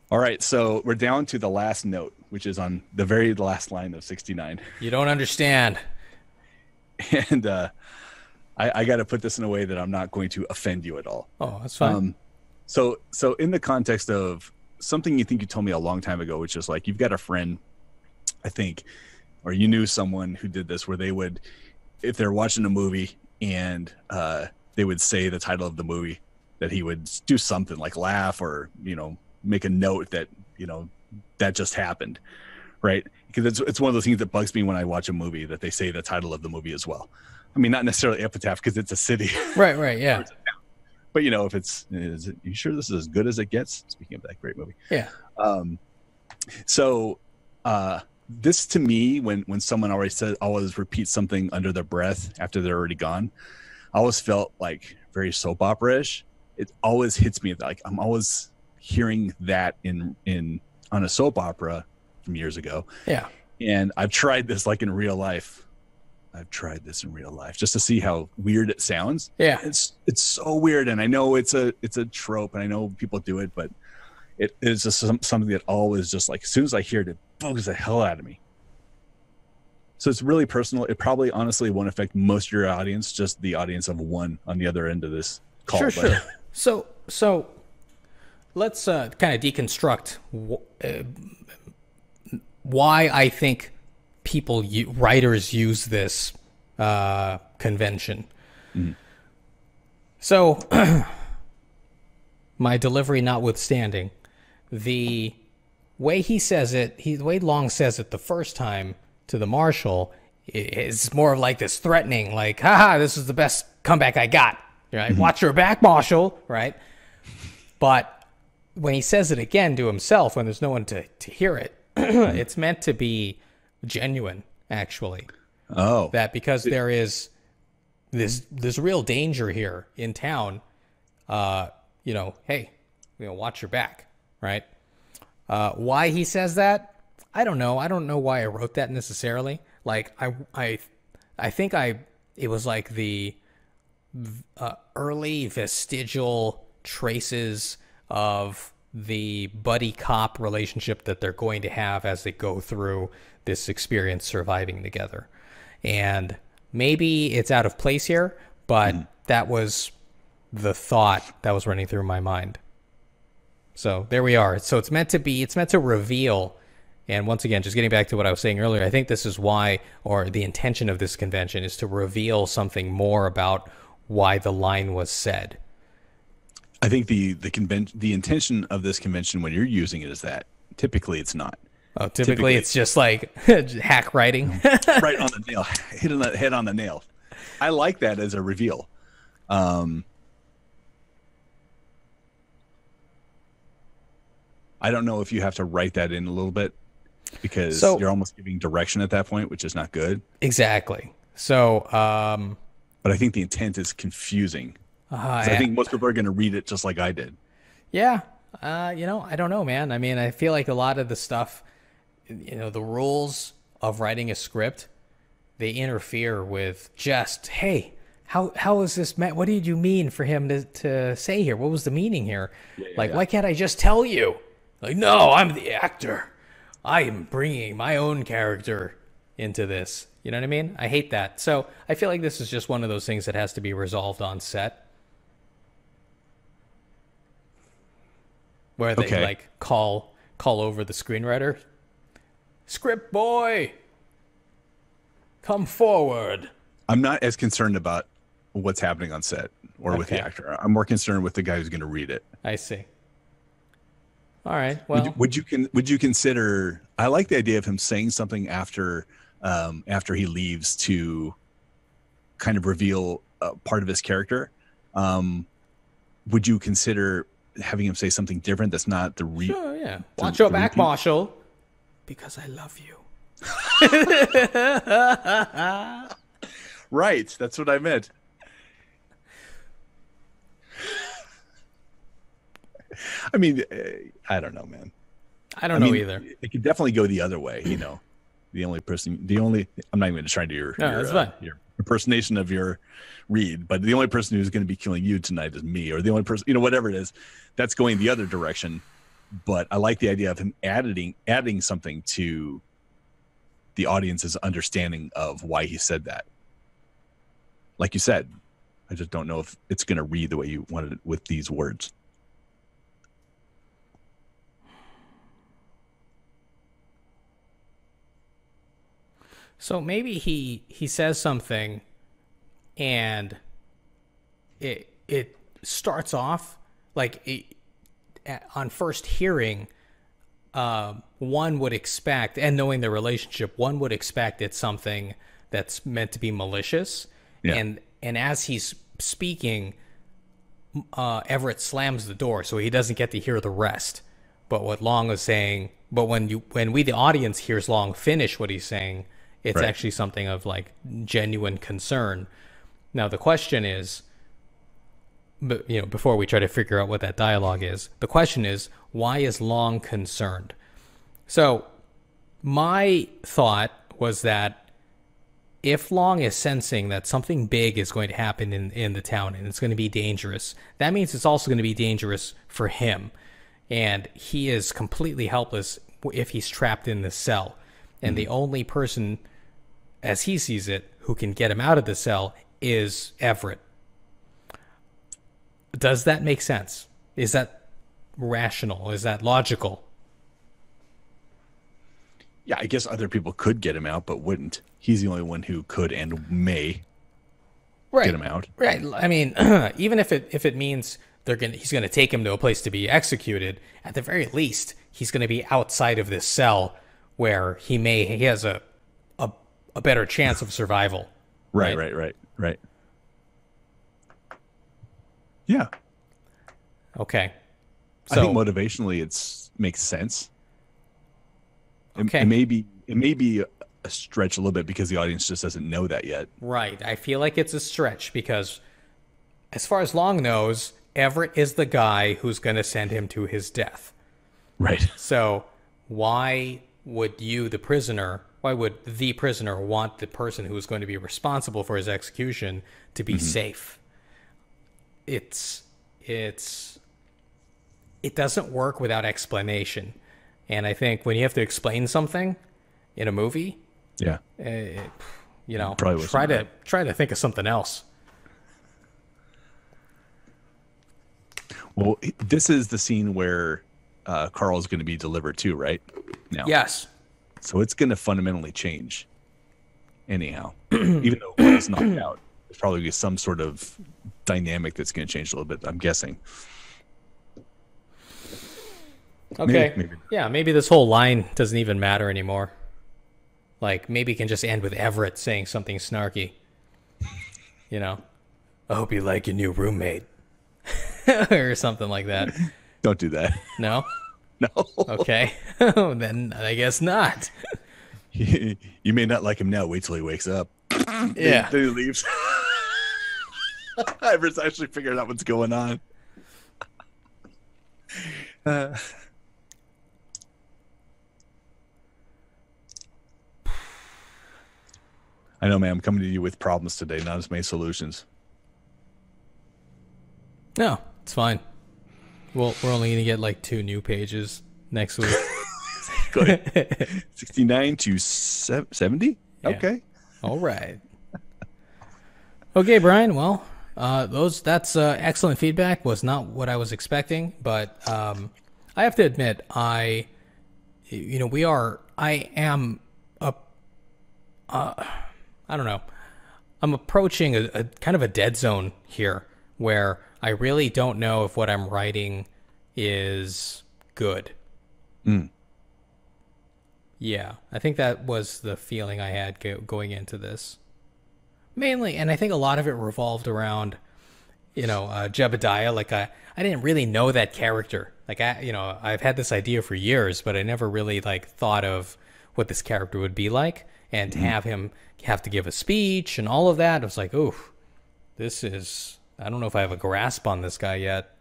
All right, so we're down to the last note, which is on the very last line of 69. You don't understand. And I got to put this in a way that I'm not going to offend you at all. Oh, that's fine. So in the context of something you think you told me a long time ago, which is like you've got a friend, I think, or you knew someone who did this, where they would, if they're watching a movie and they would say the title of the movie, that he would do something like laugh or, make a note that, that just happened, right? Because it's one of those things that bugs me when I watch a movie, that they say the title of the movie as well. I mean, not necessarily Epitaph because it's a city. Right, yeah. But, if is it, you sure this is as good as it gets? Speaking of that great movie. Yeah. So this to me, when someone always repeats something under their breath after they're already gone, I always felt like very soap opera-ish. It always hits me like I'm always hearing that in on a soap opera from years ago. Yeah. And I've tried this like in real life. Just to see how weird it sounds. Yeah. It's so weird, and I know it's a trope, and I know people do it, but it is just something that always just like as soon as I hear it, it bugs the hell out of me. So it's really personal. It probably honestly won't affect most of your audience, just the audience of one on the other end of this call. Sure. So let's kind of deconstruct why I think writers use this convention. Mm. So my delivery notwithstanding, the way he says it, the way Long says it the first time to the Marshal is more of like this threatening, like, haha, this is the best comeback I got. Right? Mm-hmm. Watch your back, Marshal, right? But when he says it again to himself, when there's no one to hear it, it's meant to be genuine, actually. Oh. That because there is this real danger here in town, hey, watch your back, right? Why he says that, I don't know. I don't know why I wrote that necessarily. Like, I think it was like the early vestigial traces of the buddy cop relationship that they're going to have as they go through this experience surviving together. And maybe it's out of place here, but that was the thought that was running through my mind. So there we are. So it's meant to reveal. And once again, just getting back to what I was saying earlier, I think this is why, or the intention of this convention is to reveal something more about why the line was said. I think the intention of this convention when you're using it is that typically it's not. Oh, typically it's just like hack writing. Right on the nail, hitting the head on the nail. I like that as a reveal. I don't know if you have to write that in a little bit because you're almost giving direction at that point, which is not good. Exactly. So, but I think the intent is confusing. I think most people are going to read it just like I did. Yeah. I don't know, man. I mean, I feel like a lot of the stuff, the rules of writing a script, they interfere with just, hey, how is this meant? What did you mean for him to say here? What was the meaning here? Why can't I just tell you? Like, no, I'm the actor. I am bringing my own character into this. You know what I mean? I hate that. So I feel like this is just one of those things that has to be resolved on set. Where they call over the screenwriter. Script boy, come forward. I'm not as concerned about what's happening on set or with the actor. I'm more concerned with the guy who's going to read it. I see. All right. Well, would you consider? I like the idea of him saying something after he leaves to kind of reveal part of his character. Would you consider having him say something different that's not the Sure, yeah. Watch your back, Marshal, because I love you. Right, that's what I meant. I mean, I don't know, man. I don't know either. It could definitely go the other way, I'm not even going to try to do your impersonation of your read, but the only person who's going to be killing you tonight is me, or the only person, whatever it is, that's going the other direction. But I like the idea of him adding something to the audience's understanding of why he said that. Like you said, I just don't know if it's going to read the way you wanted it with these words. So maybe he says something, and it starts off like on first hearing, one would expect, and knowing the relationship, one would expect it's something that's meant to be malicious. Yeah. And as he's speaking, Everett slams the door, so he doesn't get to hear the rest. But what Long was saying, but when we the audience hears Long finish what he's saying, it's actually something of like genuine concern. Now the question is, but before we try to figure out what that dialogue is, the question is, why is Long concerned? So my thought was that if Long is sensing that something big is going to happen in the town and it's going to be dangerous, that means it's also going to be dangerous for him. And he is completely helpless if he's trapped in this cell. And the only person, as he sees it, who can get him out of the cell is Everett. Does that make sense? Is that rational? Is that logical? Yeah, I guess other people could get him out, but wouldn't. He's the only one who could and may get him out. Right. I mean, even if it means he's gonna take him to a place to be executed, at the very least, he's gonna be outside of this cell where he has a better chance of survival. Right. Yeah. Okay. So I think motivationally makes sense. Okay. It may be a stretch a little bit because the audience just doesn't know that yet. Right. I feel like it's a stretch because as far as Long knows, Everett is the guy who's going to send him to his death. Right. So why would the prisoner want the person who is going to be responsible for his execution to be safe? It doesn't work without explanation. And I think when you have to explain something in a movie, try to think of something else. Well, this is the scene where Carl is going to be delivered too, right? Now. Yes. So it's going to fundamentally change. Anyhow, even though Carl's knocked out, there's probably be some sort of dynamic that's going to change a little bit, I'm guessing. Okay. Maybe this whole line doesn't even matter anymore. Like, maybe it can just end with Everett saying something snarky. I hope you like your new roommate. Or something like that. Don't do that. No? No. Okay. Then I guess not. You may not like him now. Wait till he wakes up. Yeah. Then he leaves. Everett's actually figuring out what's going on. I know, man. I'm coming to you with problems today, not as many solutions. No, it's fine. Well, we're only going to get like 2 new pages next week. 69 to 70? Yeah. Okay. All right. Okay, Brian. Well, that's excellent feedback. Was not what I was expecting, but I have to admit, I don't know. I'm approaching a kind of a dead zone here where I really don't know if what I'm writing is good. Yeah, I think that was the feeling I had going into this. Mainly, and I think a lot of it revolved around, Jebediah. Like I didn't really know that character. Like I've had this idea for years, but I never really thought of what this character would be like. And to have him have to give a speech and all of that, I was like, ooh, I don't know if I have a grasp on this guy yet.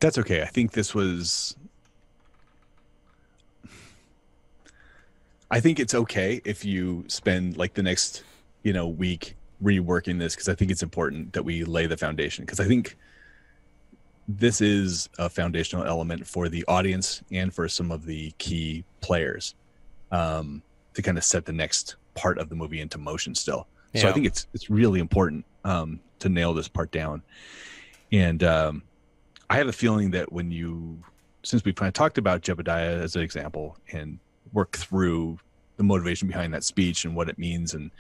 That's okay. I think this was I think it's okay if you spend like the next, week reworking this, because I think it's important that we lay the foundation, because I think this is a foundational element for the audience and for some of the key players, to kind of set the next part of the movie into motion still. So I think it's really important to nail this part down. And I have a feeling that since we kind of talked about Jebediah as an example and work through the motivation behind that speech and what it means and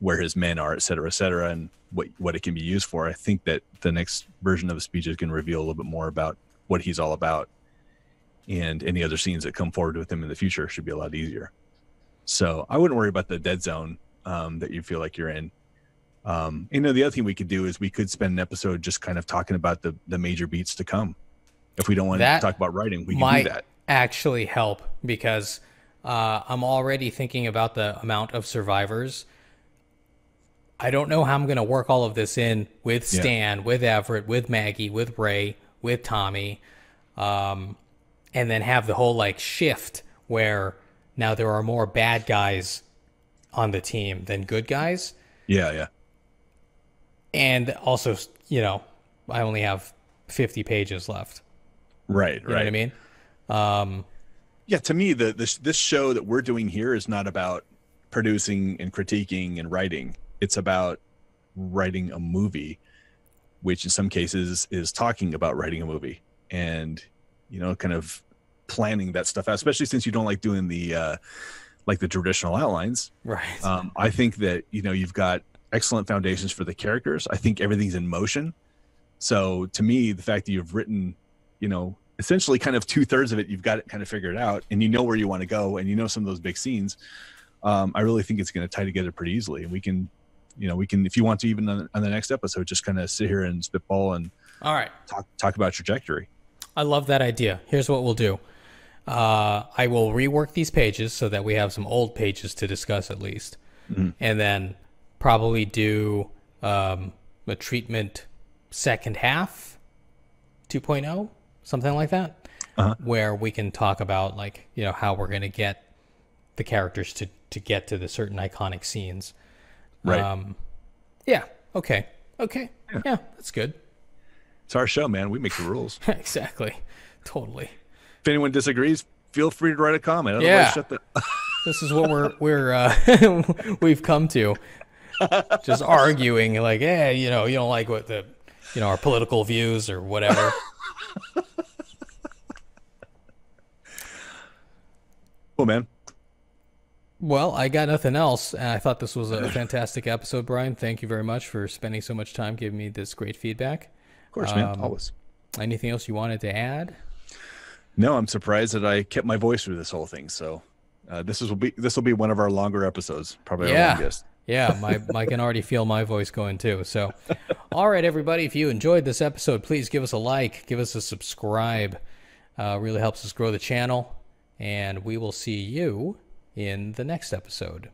where his men are, et cetera, and what it can be used for, I think that the next version of the speech is going to reveal a little bit more about what he's all about. And any other scenes that come forward with him in the future should be a lot easier. So I wouldn't worry about the dead zone that you feel like you're in. The other thing we could do is we could spend an episode just kind of talking about the major beats to come. If we don't want to talk about writing, we can do that. Actually help, because I'm already thinking about the amount of survivors. I don't know how I'm going to work all of this in with Stan, with Everett, with Maggie, with Ray, with Tommy, and then have the whole like shift where now there are more bad guys on the team than good guys. Yeah. And also, I only have 50 pages left. Right. You know what I mean? Yeah, to me, this show that we're doing here is not about producing and critiquing and writing. It's about writing a movie, which in some cases is talking about writing a movie and, kind of planning that stuff out, especially since you don't like doing the traditional outlines. Right. I think that, you've got excellent foundations for the characters. I think everything's in motion. So to me, the fact that you've written, essentially kind of 2/3 of it, you've got it kind of figured out and you know where you want to go and some of those big scenes. I really think it's going to tie together pretty easily. And we can, if you want to, even on the next episode, just kind of sit here and spitball and all right, talk about trajectory. I love that idea. Here's what we'll do. I will rework these pages so that we have some old pages to discuss at least. Mm-hmm. And then probably do a treatment second half 2.0, something like that, where we can talk about how we're going to get the characters to get to the certain iconic scenes. Right. Yeah. Okay. Yeah, that's good. It's our show, man. We make the rules. Exactly. Totally. If anyone disagrees, feel free to write a comment. Otherwise, shut the... This is what we've come to. Just arguing like, you don't like what our political views or whatever. Cool, man. Well, I got nothing else. I thought this was a fantastic episode, Brian. Thank you very much for spending so much time giving me this great feedback. Of course, man. Always. Anything else you wanted to add? No, I'm surprised that I kept my voice through this whole thing. So this will be one of our longer episodes, probably our longest. Yeah, I can already feel my voice going too. So, all right, everybody, if you enjoyed this episode, please give us a like, give us a subscribe. Really helps us grow the channel, and we will see you in the next episode.